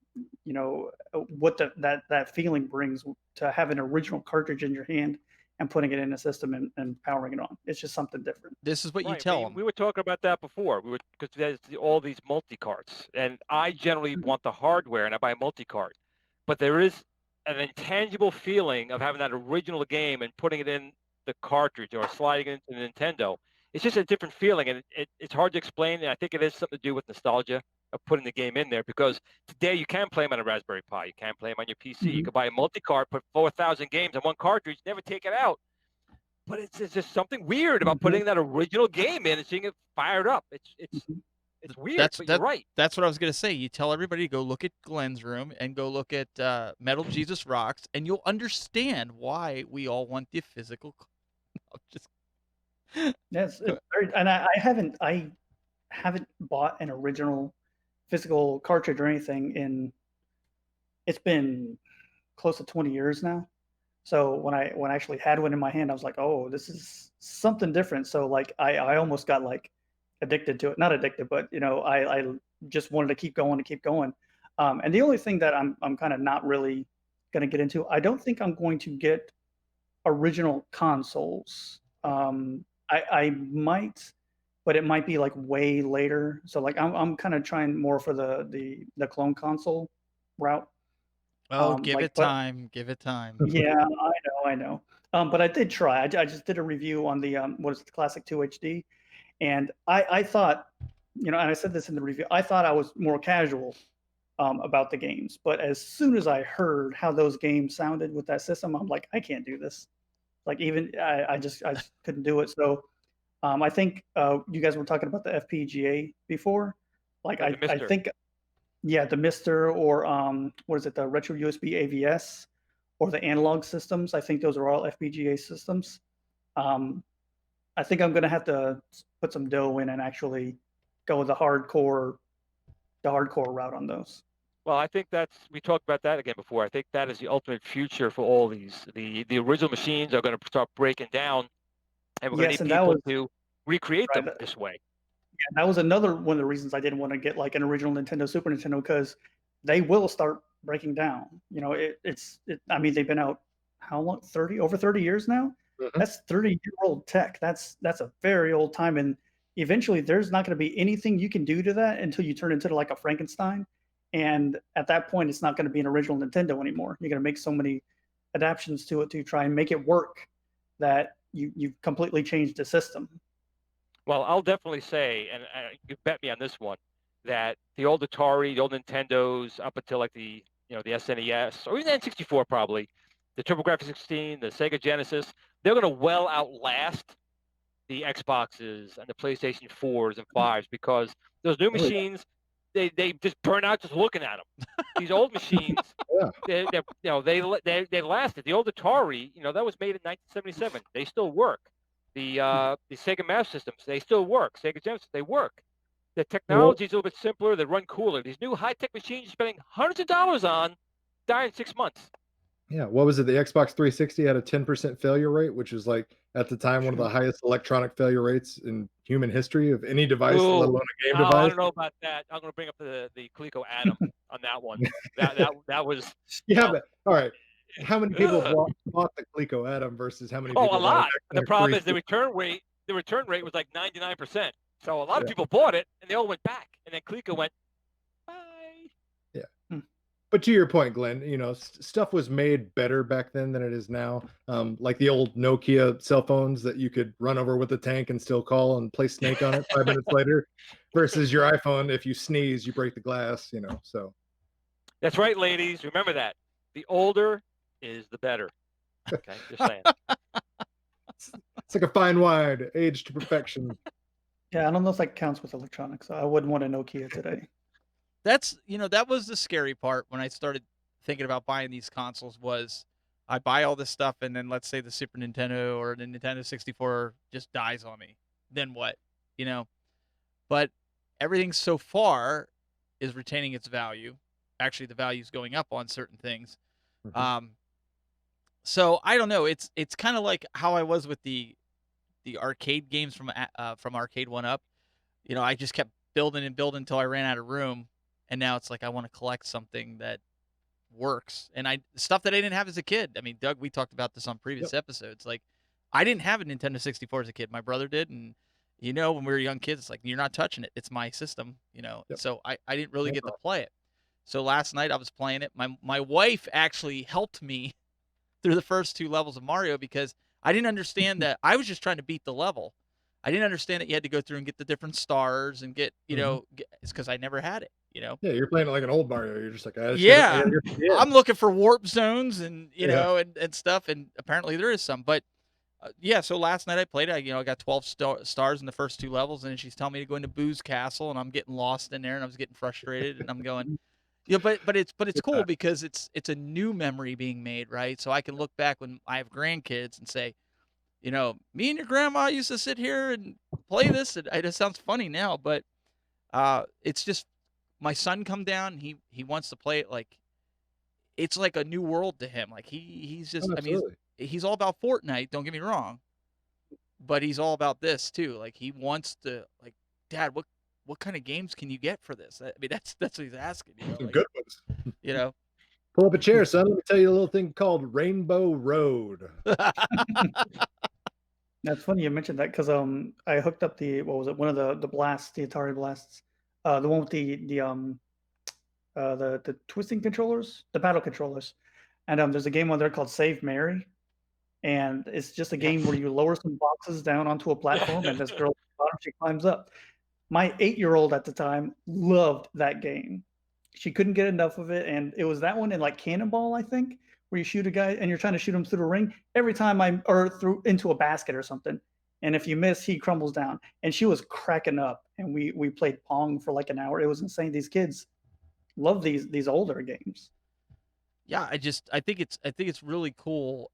What that feeling brings to have an original cartridge in your hand and putting it in a system and powering it on. It's just something different. This is what you Right. tell We them. we were talking about that before. Because there's all these multi-carts, and I generally Mhm. want the hardware, and I buy a multi-cart. But there is an intangible feeling of having that original game and putting it in the cartridge or sliding it into the Nintendo. It's just a different feeling, and it's hard to explain. And I think it has something to do with nostalgia of putting the game in there. Because today you can play them on a Raspberry Pi, you can play them on your PC. You Mhm. could buy a multi-cart, put 4,000 games in one cartridge, never take it out. But it's just something weird about Mhm. putting that original game in and seeing it fired up. Mhm. It's weird, That's but you're right. that's what I was gonna say. You tell everybody to go look at Glenn's room and go look at Metal Jesus Rocks, and you'll understand why we all want the physical. Just Yes, it's very, and I haven't bought an original physical cartridge or anything in it's been close to 20 years now. So when I actually had one in my hand, I was like, oh, this is something different. So like I almost got like addicted to it. Not addicted, but I just wanted to keep going and keep going. And the only thing that I'm kind of not really gonna get into, I don't think I'm going to get original consoles. I might, but it might be like way later. So like I'm kind of trying more for the clone console route. give Like, it but time, give it time. yeah, I know. But I did try. I just did a review on the what is it, the Classic 2 HD, and I thought, and I said this in the review, I thought I was more casual about the games, but as soon as I heard how those games sounded with that system, I'm like, I can't do this. Like even I just couldn't do it. So I think you guys were talking about the FPGA before. Like Like the I Mister. think, yeah, the Mister or what is it, the retro USB AVS or the analog systems. I think those are all FPGA systems. Um, I think I'm gonna have to put some dough in and actually go with the hardcore route on those. Well, I think we talked about that again before. I think that is the ultimate future for all these. The original machines are going to start breaking down, and we're going to Yes, need and that people was to recreate right. them this way. Yeah, that was another one of the reasons I didn't want to get like an original Nintendo, Super Nintendo, because they will start breaking down. You know, I mean, they've been out how long? Over 30 years now. Mhm. That's 30-year-old tech. That's a very old time, and eventually there's not going to be anything you can do to that until you turn into like a Frankenstein. And at that point, it's not going to be an original Nintendo anymore. You're going to make so many adaptations to it to try and make it work that you've completely changed the system. Well, I'll definitely say, and you bet me on this one, that the old Atari, the old Nintendos, up until like the the SNES or even the N64 probably, the TurboGrafx-16, the Sega Genesis, they're going to well outlast the Xboxes and the PlayStation 4s and 5s because those new Oh, yeah. machines, they just burn out just looking at them. These old machines, Yeah. they lasted. The old Atari, that was made in 1977. They still work. The Sega Master Systems, they still work. Sega Genesis, they work. The Well, technology is a little bit simpler. They run cooler. These new high-tech machines you're spending hundreds of dollars on die in 6 months. yeah. What was it? The Xbox 360 had a 10% failure rate, which was like at the time one of the highest electronic failure rates in human history of any device, let Ooh, alone a game oh, I device. don't know about that. I'm going to bring up the Coleco Atom on that one. That was, Yeah, but all right. How many people ugh. bought the Coleco Atom versus how many Oh, a people bought an lot. The Xbox problem is 360? the return rate was like 99%. So a lot of Yeah. people bought it and they all went back. And then Coleco went, bye. Yeah. Hmm. But to your point, Glenn, stuff was made better back then than it is now. Like the old Nokia cell phones that you could run over with a tank and still call and play Snake on it 5 minutes later, versus your iPhone. If you sneeze, you break the glass. So That's right, ladies. Remember that. The older is the better. Okay, just saying. it's like a fine wine, aged to perfection. Yeah, I don't know if that counts with electronics. I wouldn't want a Nokia today. That's that was the scary part when I started thinking about buying these consoles was I buy all this stuff and then let's say the Super Nintendo or the Nintendo 64 just dies on me. Then what? But everything so far is retaining its value. Actually, the value is going up on certain things. Mhm. So I don't know. It's kind of like how I was with the arcade games from Arcade One Up. I just kept building and building until I ran out of room, and now it's like I want to collect something that works. And stuff that I didn't have as a kid. I mean, Doug, we talked about this on previous episodes. Like, I didn't have a Nintendo 64 as a kid. My brother did, and when we were young kids, it's like you're not touching it. It's my system. Yep. So I didn't really No get to problem. play it. So last night I was playing it. My wife actually helped me through the first 2 levels of Mario because I didn't understand that. I was just trying to beat the level. I didn't understand that you had to go through and get the different stars and get, Mhm. it's because I never had it, Yeah, you're playing it like an old Mario. You're just like, I Yeah, gotta get to the end. I'm looking for warp zones and, Yeah. and stuff. And apparently there is some, but yeah. So last night I played it. I got 12 stars in the first 2 levels, and then she's telling me to go into Boo's Castle, and I'm getting lost in there, and I was getting frustrated, and I'm going, but it's cool because it's a new memory being made, right? So I can look back when I have grandkids and say, me and your grandma used to sit here and play this. And it sounds funny now, but it's just my son come down. He wants to play it like it's like a new world to him. Like he's Oh, just I mean absolutely. he's all about Fortnite. Don't get me wrong, but he's all about this too. Like he wants to like, Dad, what kind of games can you get for this? I mean that's what he's asking. Some Like good ones. you know. Pull up a chair, son. Let me tell you a little thing called Rainbow Road. That's funny you mentioned that because I hooked up what was it, one of the blasts, the Atari blasts, the one with the twisting controllers, the paddle controllers, and there's a game on there called Save Mary, and it's just a game where you lower some boxes down onto a platform, and this girl at the bottom, she climbs up. My 8-year-old at the time loved that game. She couldn't get enough of it, and it was that one in like Cannonball, I think, where you shoot a guy and you're trying to shoot him through the ring. Every time or through into a basket or something. and if you miss, he crumbles down. And she was cracking up, and we played Pong for like an hour. It was insane. These kids love these older games. Yeah, I think it's really cool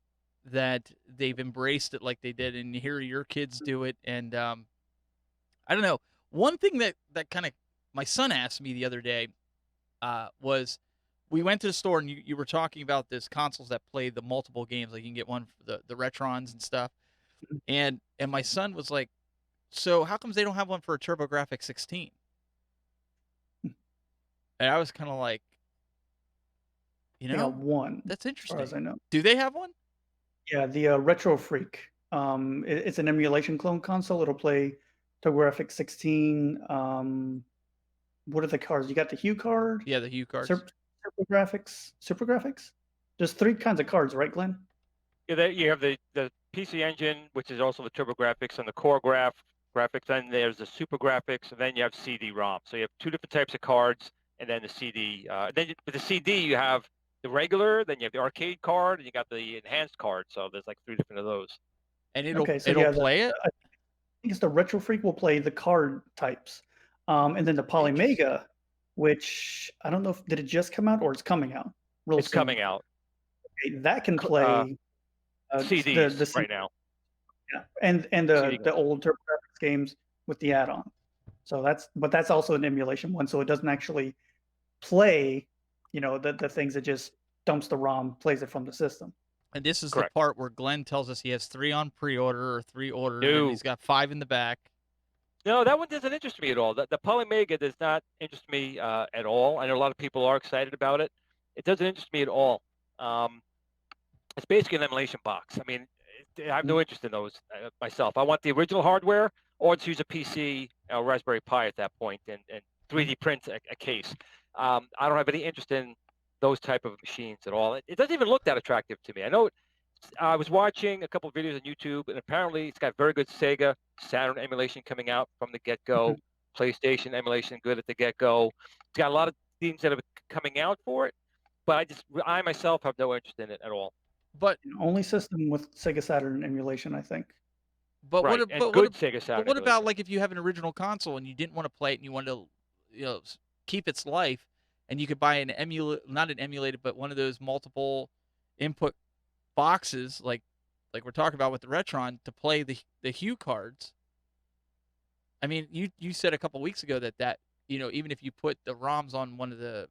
that they've embraced it like they did, and hear your kids do it. And I don't know. One thing that kind of my son asked me the other day was, we went to the store and you were talking about this consoles that play the multiple games, like you can get one for the Retrons and stuff. And my son was like, so how comes they don't have one for a TurboGrafx 16? And I was kind of like, you They got know, one, that's as far as I interesting. know. Do they have one? Yeah, the Retro Freak. It's an emulation clone console. It'll play TurboGrafx 16. What are the cards? You got the Hue card, Yeah, the Hue cards. Super Graphics. There's 3 kinds of cards, right, Glenn? Yeah, you have the PC Engine, which is also the TurboGrafx, and the Core graphics. Then there's the Super Graphics, and then you have CD-ROM. So you have 2 different types of cards, and then the CD. With the CD, you have the regular, then you have the arcade card, and you got the enhanced card. So there's like 3 different of those. And it'll Okay, so it'll yeah, play it. I think it's the Retro Freak will play the card types, and then the Polymega, which I don't know if did it just come out or it's coming out real It's soon. coming out. Okay, that can play CDs the right now. Yeah, and CD the old TurboGrafx games with the add-on. So that's also an emulation one, so it doesn't actually play, the things, it just dumps the ROM, plays it from the system. And this is Correct. the part where Glenn tells us he has 3 on pre-order or 3 ordered, No. and he's got 5 in the back. No, that one doesn't interest me at all. The Polymega does not interest me at all. I know a lot of people are excited about it. It doesn't interest me at all. It's basically an emulation box. I mean, I have no interest in those myself. I want the original hardware, or to use a PC, Raspberry Pi at that point, and 3D print a case. I don't have any interest in those type of machines at all. It doesn't even look that attractive to me. I know I was watching a couple of videos on YouTube, and apparently it's got very good Sega Saturn emulation coming out from the get-go. PlayStation emulation good at the get-go. It's got a lot of themes that are coming out for it, but I myself have no interest in it at all. But Only system with Sega Saturn emulation, I think. but Right, what and but good what Sega Saturn but what about emulation. like if you have an original console and you didn't want to play it and you wanted to keep its life, and you could buy not an emulated, but one of those multiple input boxes like we're talking about with the Retron to play the Hue cards. I mean, you said a couple weeks ago that even if you put the ROMs on one of the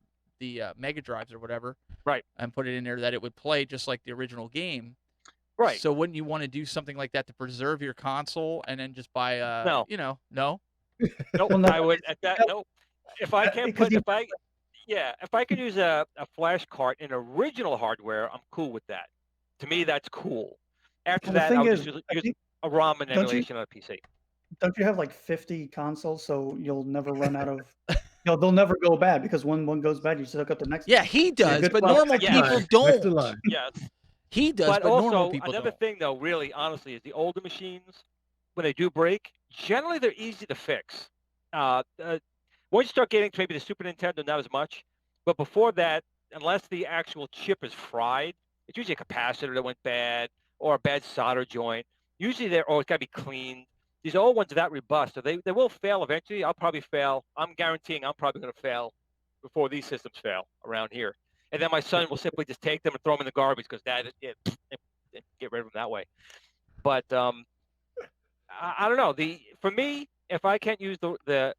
Mega Drives or whatever, Right, and put it in there, that it would play just like the original game. right. So wouldn't you want to do something like that to preserve your console and then just buy No. no? Nope. Well, no, I would at that. Nope. If I can't because put, if I could use a flash card in original hardware, I'm cool with that. To me, that's cool. After Well, the that, thing I'll is, just I use think, a ROM and don't you emulation on a PC. don't you have like 50 consoles, so you'll never run out of they'll never go bad, because when one goes bad, you just hook up the next Yeah, one. he It's a does, good but problem. normal Yeah. people Next don't. in line. Yes. He does, But but normal also, people another don't. thing, though, really, honestly, is the older machines, when they do break, generally they're easy to fix. Once you start getting to maybe the Super Nintendo, not as much. But before that, unless the actual chip is fried, it's usually a capacitor that went bad or a bad solder joint. Usually it's got to be cleaned. These old ones are that robust, so they will fail eventually. I'll probably fail. I'm guaranteeing I'm probably going to fail before these systems fail around here. And then my son will simply just take them and throw them in the garbage because Dad, get rid of them that way. But I don't know. For me, if I can't use the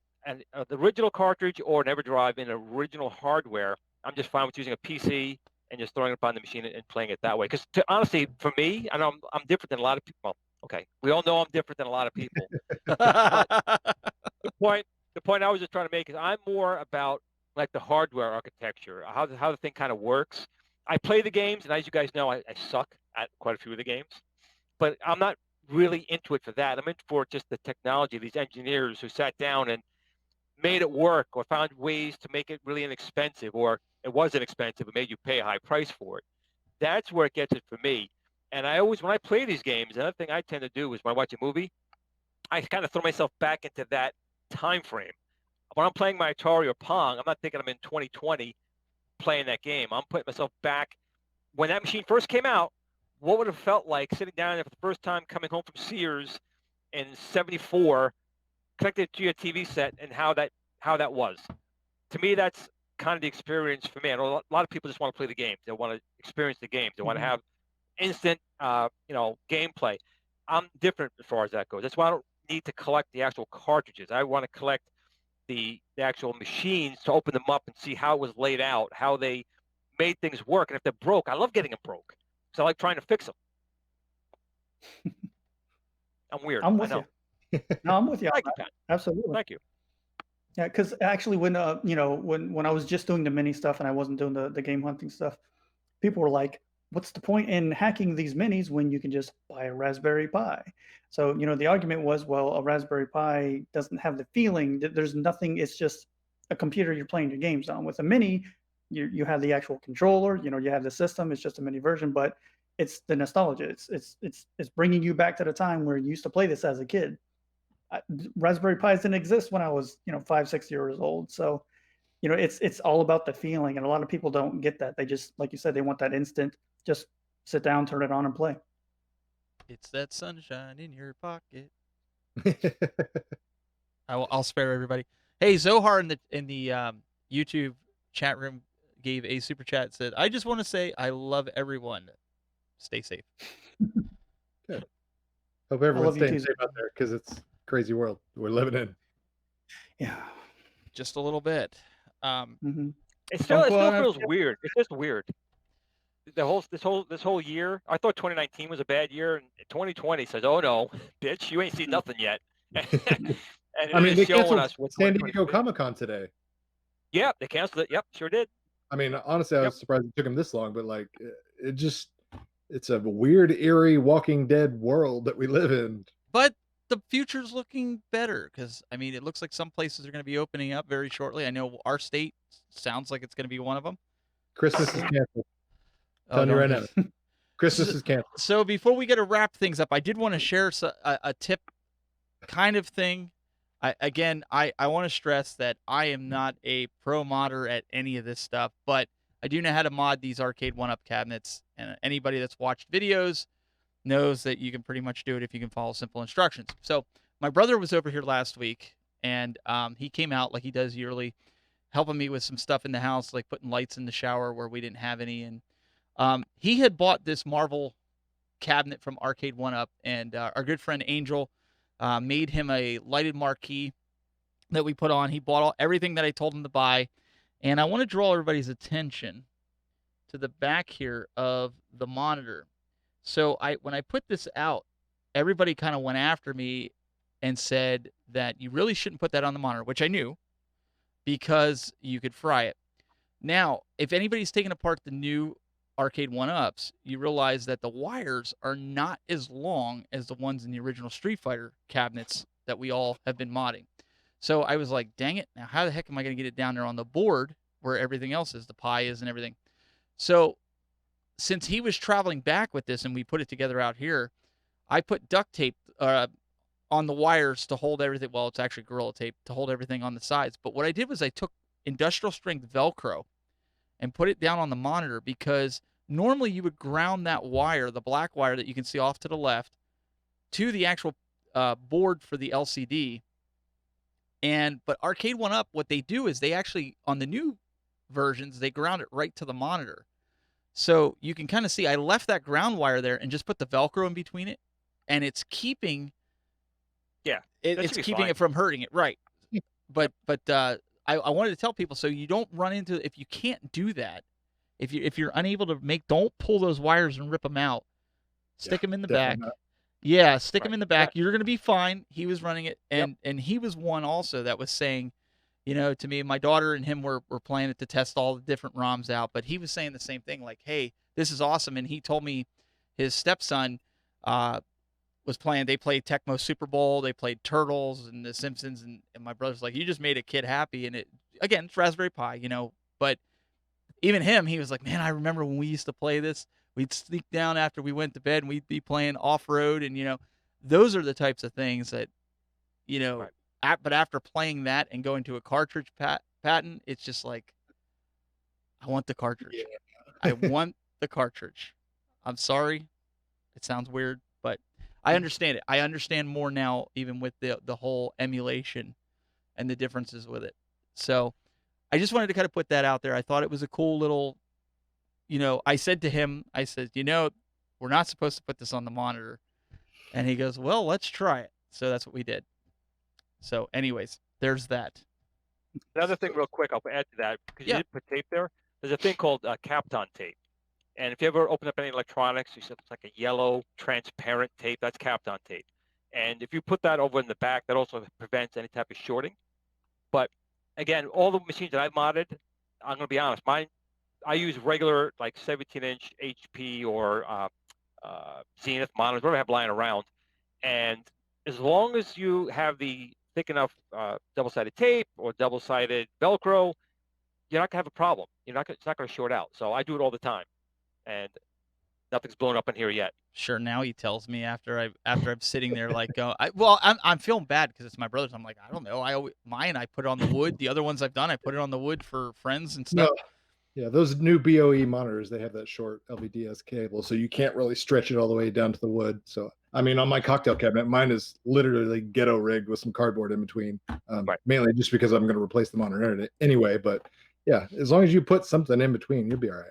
original cartridge or an EverDrive in original hardware, I'm just fine with using a PC and just throwing it up on the machine and playing it that way. Because honestly, for me, I know I'm different than a lot of people. Well, okay, we all know I'm different than a lot of people. But the point I was just trying to make is I'm more about like the hardware architecture, how the thing kind of works. I play the games, and as you guys know, I suck at quite a few of the games, but I'm not really into it for that. I'm into for just the technology, these engineers who sat down and made it work or found ways to make it really inexpensive, or it wasn't expensive, it made you pay a high price for it. That's where it gets it for me. And I always, when I play these games, another thing I tend to do is when I watch a movie, I kind of throw myself back into that time frame. When I'm playing my Atari or Pong, I'm not thinking I'm in 2020 playing that game. I'm putting myself back when that machine first came out. What would it have felt like sitting down there for the first time, coming home from Sears, in '74, connected to your TV set, and how that was. To me, that's kind of the experience for me. I know a lot of people just want to play the games. They want to experience the games. They want to have instant, gameplay. I'm different as far as that goes. That's why I don't need to collect the actual cartridges. I want to collect the actual machines to open them up and see how it was laid out, how they made things work. And if they're broke, I love getting them broke because I like trying to fix them. I'm weird. I'm with I know. you. No, I'm with you. Thank you, Pat. Absolutely. Thank you. Yeah, because actually, when when I was just doing the mini stuff and I wasn't doing the game hunting stuff, people were like, "What's the point in hacking these minis when you can just buy a Raspberry Pi?" So the argument was, well, a Raspberry Pi doesn't have the feeling. There's nothing. It's just a computer you're playing your games on. With a mini, you have the actual controller. You have the system. It's just a mini version, but it's the nostalgia. It's bringing you back to the time where you used to play this as a kid. Raspberry Pis didn't exist when I was 5-6 years old. So it's all about the feeling, and a lot of people don't get that. They just, like you said, they want that instant, just sit down, turn it on, and play. It's that sunshine in your pocket. I'll spare everybody. Hey, Zohar in the YouTube chat room gave a super chat, said, "I just want to say I love everyone. Stay safe." Good. Hope everyone's staying safe out there because it's a crazy world we're living in. Yeah, just a little bit. It still feels weird. It's just weird. This whole year, I thought 2019 was a bad year, and 2020 says, "Oh no, bitch, you ain't seen nothing yet." And I mean, they showing canceled us what San Diego Comic-Con today. Yeah, they canceled it. Yep, sure did. I mean, honestly, I was surprised it took them this long, but like, it's a weird, eerie, Walking Dead world that we live in. But the future's looking better because, I mean, it looks like some places are going to be opening up very shortly. I know our state sounds like it's going to be one of them. Christmas is canceled. Telling you right now. Christmas is canceled. So before we get to wrap things up, I did want to share a tip kind of thing. I want to stress that I am not a pro modder at any of this stuff, but I do know how to mod these arcade 1-up cabinets, and anybody that's watched videos knows that you can pretty much do it if you can follow simple instructions. So my brother was over here last week, and he came out like he does yearly, helping me with some stuff in the house, like putting lights in the shower where we didn't have any. And he had bought this Marvel cabinet from Arcade 1-Up, and our good friend Angel made him a lighted marquee that we put on. He bought everything that I told him to buy, and I want to draw everybody's attention to the back here of the monitor. So when I put this out, everybody kind of went after me and said that you really shouldn't put that on the monitor, which I knew, because you could fry it. Now, if anybody's taken apart the new Arcade 1-Ups, you realize that the wires are not as long as the ones in the original Street Fighter cabinets that we all have been modding. So I was like, dang it, now how the heck am I going to get it down there on the board where everything else is, the Pi is and everything? So since he was traveling back with this and we put it together out here, I put duct tape on the wires to hold everything. Well, it's actually Gorilla Tape to hold everything on the sides. But what I did was I took industrial strength Velcro and put it down on the monitor, because normally you would ground that wire, the black wire that you can see off to the left, to the actual board for the LCD. But Arcade 1-Up, what they do is they actually, on the new versions, they ground it right to the monitor. So you can kind of see I left that ground wire there and just put the Velcro in between it, and it's keeping it's keeping it from hurting it, right? But I wanted to tell people, so you don't run into, if you can't do that, if you're unable to don't pull those wires and rip them out. Stick them in the back. Yeah, stick them in the back. You're going to be fine. He was running it, and he was one also that was saying, to me, my daughter and him were playing it to test all the different ROMs out, but he was saying the same thing, like, hey, this is awesome. And he told me his stepson was playing, they played Tecmo Super Bowl, they played Turtles and The Simpsons, and my brother's like, you just made a kid happy. And again, it's Raspberry Pi, but even him, he was like, man, I remember when we used to play this, we'd sneak down after we went to bed and we'd be playing off-road, and those are the types of things that, but after playing that and going to a cartridge Patton, it's just like, I want the cartridge. Yeah. I want the cartridge. I'm sorry. It sounds weird, but I understand it. I understand more now, even with the whole emulation and the differences with it. So I just wanted to kind of put that out there. I thought it was a cool little, I said to him, I said, we're not supposed to put this on the monitor. And he goes, well, let's try it. So that's what we did. So anyways, there's that. Another thing, real quick, I'll add to that because you Yeah. didn't put tape there. There's a thing called Kapton tape, and if you ever open up any electronics, you see it's like a yellow transparent tape. That's Kapton tape, and if you put that over in the back, that also prevents any type of shorting. But again, all the machines that I've modded, I'm going to be honest, mine, I use regular like 17-inch HP or Zenith monitors, whatever I have lying around, and as long as you have the thick enough double-sided tape or double-sided Velcro, you're not gonna have a problem. It's not gonna short out. So I do it all the time, and nothing's blown up in here yet. Sure. Now he tells me after I'm sitting there like, I'm feeling bad because it's my brother's. I'm like, I don't know. I put it on the wood. The other ones I've done, I put it on the wood for friends and stuff. No. Yeah, those new BOE monitors, they have that short LVDS cable, so you can't really stretch it all the way down to the wood. So, I mean, on my cocktail cabinet, mine is literally ghetto rigged with some cardboard in between, Right. mainly just because I'm going to replace the monitor anyway. But yeah, as long as you put something in between, you'll be all right.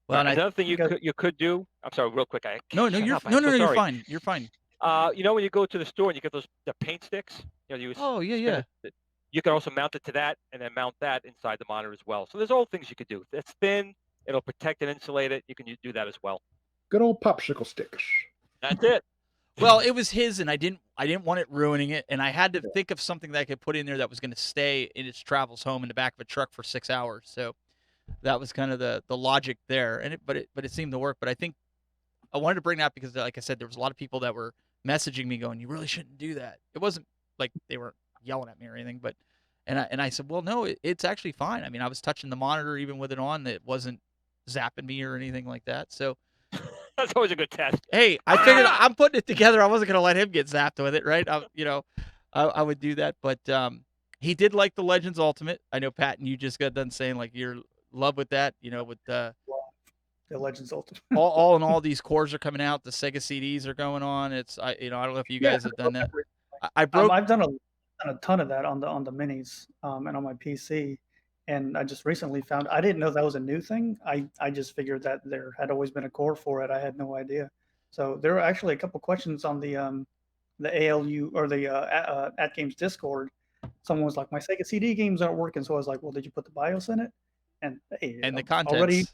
Well, and Another thing you could do. I'm sorry, real quick. No, you're fine. You're fine. When you go to the store and you get the paint sticks, Oh yeah. You can also mount it to that and then mount that inside the monitor as well. So there's all things you could do. It's thin. It'll protect and insulate it. You can do that as well. Good old popsicle sticks. That's it. Well, it was his, and I didn't want it ruining it, and I had to think of something that I could put in there that was going to stay in its travels home in the back of a truck for 6 hours. So that was kind of the logic there, but it seemed to work. But I think I wanted to bring that because, like I said, there was a lot of people that were messaging me going, "You really shouldn't do that." It wasn't like they were yelling at me or anything, but and I said, well, no, it's actually fine. I mean, I was touching the monitor even with it on; it wasn't zapping me or anything like that. So. That's always a good test. Hey, I figured I'm putting it together. I wasn't going to let him get zapped with it, right? I would do that. But he did like the Legends Ultimate. I know, Patton, you just got done saying like you're in love with that, with the Legends Ultimate. all these cores are coming out. The Sega CDs are going on. I don't know if you guys have done that. I've done a ton of that on the minis and on my PC. And I just recently found, I didn't know that was a new thing. I just figured that there had always been a core for it. I had no idea. So there were actually a couple questions on the ALU or the At Games Discord. Someone was like, my Sega CD games aren't working. So I was like, well, did you put the BIOS in it? And hey, and the contents. Already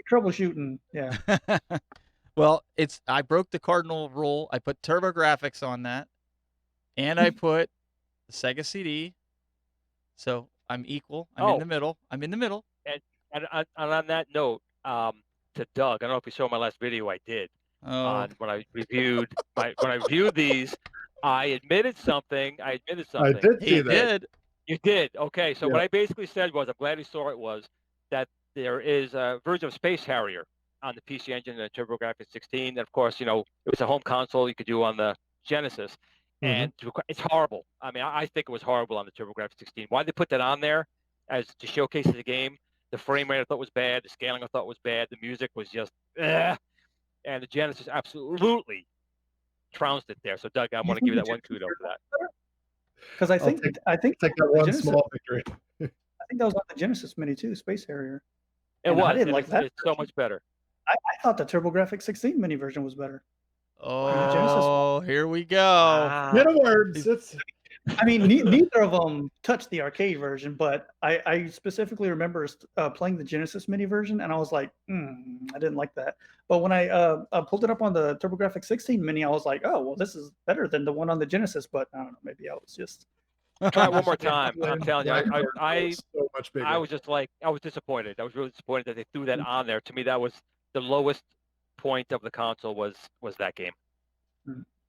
troubleshooting. Yeah. Well, I broke the cardinal rule. I put TurboGrafx on that, and I put the Sega CD. So I'm equal. I'm in the middle. And on that note, to Doug, I don't know if you saw my last video I did on when I reviewed these. I admitted something. I did see that. You did. Okay. So what I basically said was, I'm glad you saw it, was that there is a version of Space Harrier on the PC Engine and the TurboGrafx 16. And of course, it was a home console you could do on the Genesis. And it's horrible. I mean, I think it was horrible on the TurboGrafx 16. Why they put that on there as to showcase the game? The frame rate I thought was bad. The scaling I thought was bad. The music was just, and the Genesis absolutely trounced it there. So Doug, I want to give you that one kudo for that. Because I think take that one small victory. I think that was on the Genesis Mini too, Space Harrier. It was. I didn't like that. It's so much better. I thought the TurboGrafx 16 mini version was better. Oh, here we go. Middle words. I mean, neither of them touched the arcade version, but I specifically remember playing the Genesis mini version, and I was like, I didn't like that. But when I pulled it up on the TurboGrafx 16 mini, I was like, oh, well, this is better than the one on the Genesis. But I don't know, maybe I was just... Try it one more time. I'm telling you, I was just like, I was disappointed. I was really disappointed that they threw that on there. To me, that was the lowest point of the console was that game.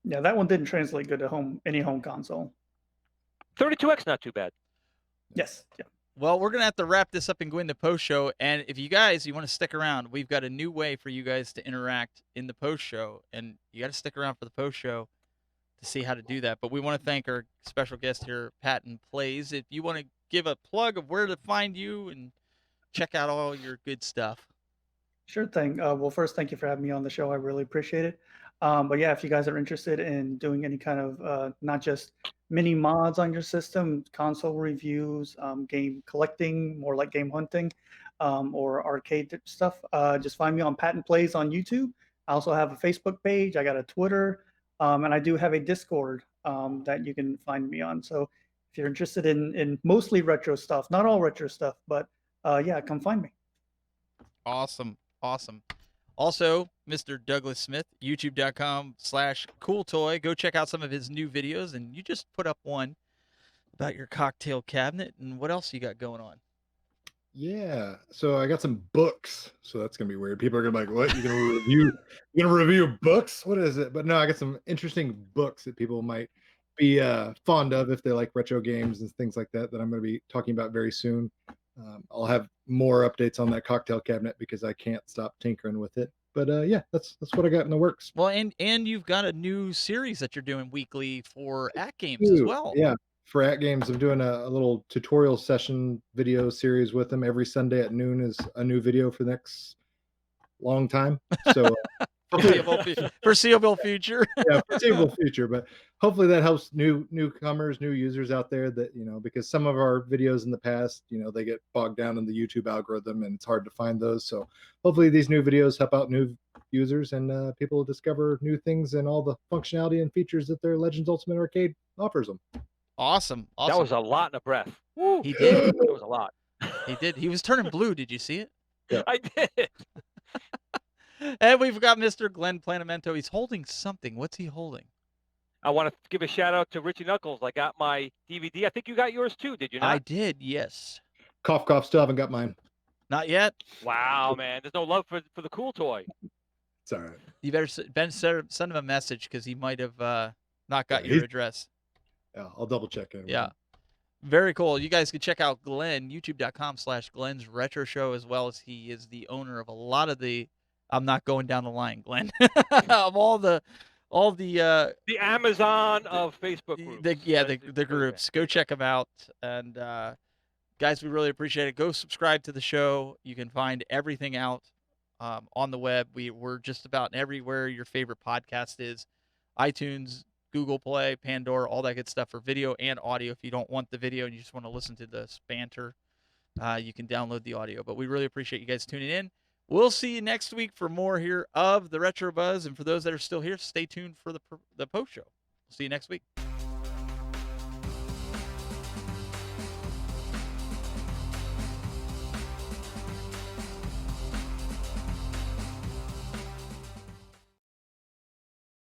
Yeah, that one didn't translate good to any home console. 32X, not too bad. Yes. Yeah. Well, we're going to have to wrap this up and go into post show. And if you want to stick around, we've got a new way for you guys to interact in the post show. And you got to stick around for the post show to see how to do that. But we want to thank our special guest here, Patton Plays. If you want to give a plug of where to find you and check out all your good stuff. Sure thing. Well, first, thank you for having me on the show. I really appreciate it. But yeah, if you guys are interested in doing any kind of not just mini mods on your system, console reviews, game collecting, more like game hunting, or arcade stuff, just find me on Patton Plays on YouTube. I also have a Facebook page. I got a Twitter, and I do have a Discord that you can find me on. So if you're interested in mostly retro stuff, not all retro stuff, but yeah, come find me. Awesome. Awesome. Also, Mr. Douglas Smith, youtube.com/cooltoy. Go check out some of his new videos. And you just put up one about your cocktail cabinet. And what else you got going on? Yeah, so I got some books, so that's gonna be weird. People are gonna be like, "What? You're gonna review books? What is it?" But no, I got some interesting books that people might be fond of if they like retro games and things like that. That I'm gonna be talking about very soon. I'll have more updates on that cocktail cabinet because I can't stop tinkering with it. But yeah, that's what I got in the works. Well, and you've got a new series that you're doing weekly for At Games as well. Yeah, for At Games, I'm doing a little tutorial session video series with them every Sunday at noon. Is a new video for the next long time. So foreseeable future. yeah, foreseeable future. But hopefully that helps newcomers, new users out there that, because some of our videos in the past, they get bogged down in the YouTube algorithm and it's hard to find those. So hopefully these new videos help out new users and people discover new things and all the functionality and features that their Legends Ultimate Arcade offers them. Awesome. That was a lot in a breath. Woo. He did. That was a lot. He did. He was turning blue. Did you see it? Yeah. I did. And we've got Mr. Glenn Planamento. He's holding something. What's he holding? I want to give a shout out to Richie Knuckles. I got my DVD. I think you got yours too, did you not? I did, yes. Cough, cough, still haven't got mine. Not yet. Wow, man. There's no love for the cool toy. It's all right. You better send him a message because he might have not got your address. Yeah, I'll double check it. Yeah. Very cool. You guys can check out Glenn, youtube.com/Glenn's Retro Show, as well as he is the owner of a lot of the, I'm not going down the line, Glenn, of all the Amazon of Facebook groups. The groups. Go check them out. And guys, we really appreciate it. Go subscribe to the show. You can find everything out on the web. We're just about everywhere your favorite podcast is. iTunes, Google Play, Pandora, all that good stuff for video and audio. If you don't want the video and you just want to listen to the banter, you can download the audio. But we really appreciate you guys tuning in. We'll see you next week for more here of the Retro Buzz. And for those that are still here, stay tuned for the post show. We'll see you next week.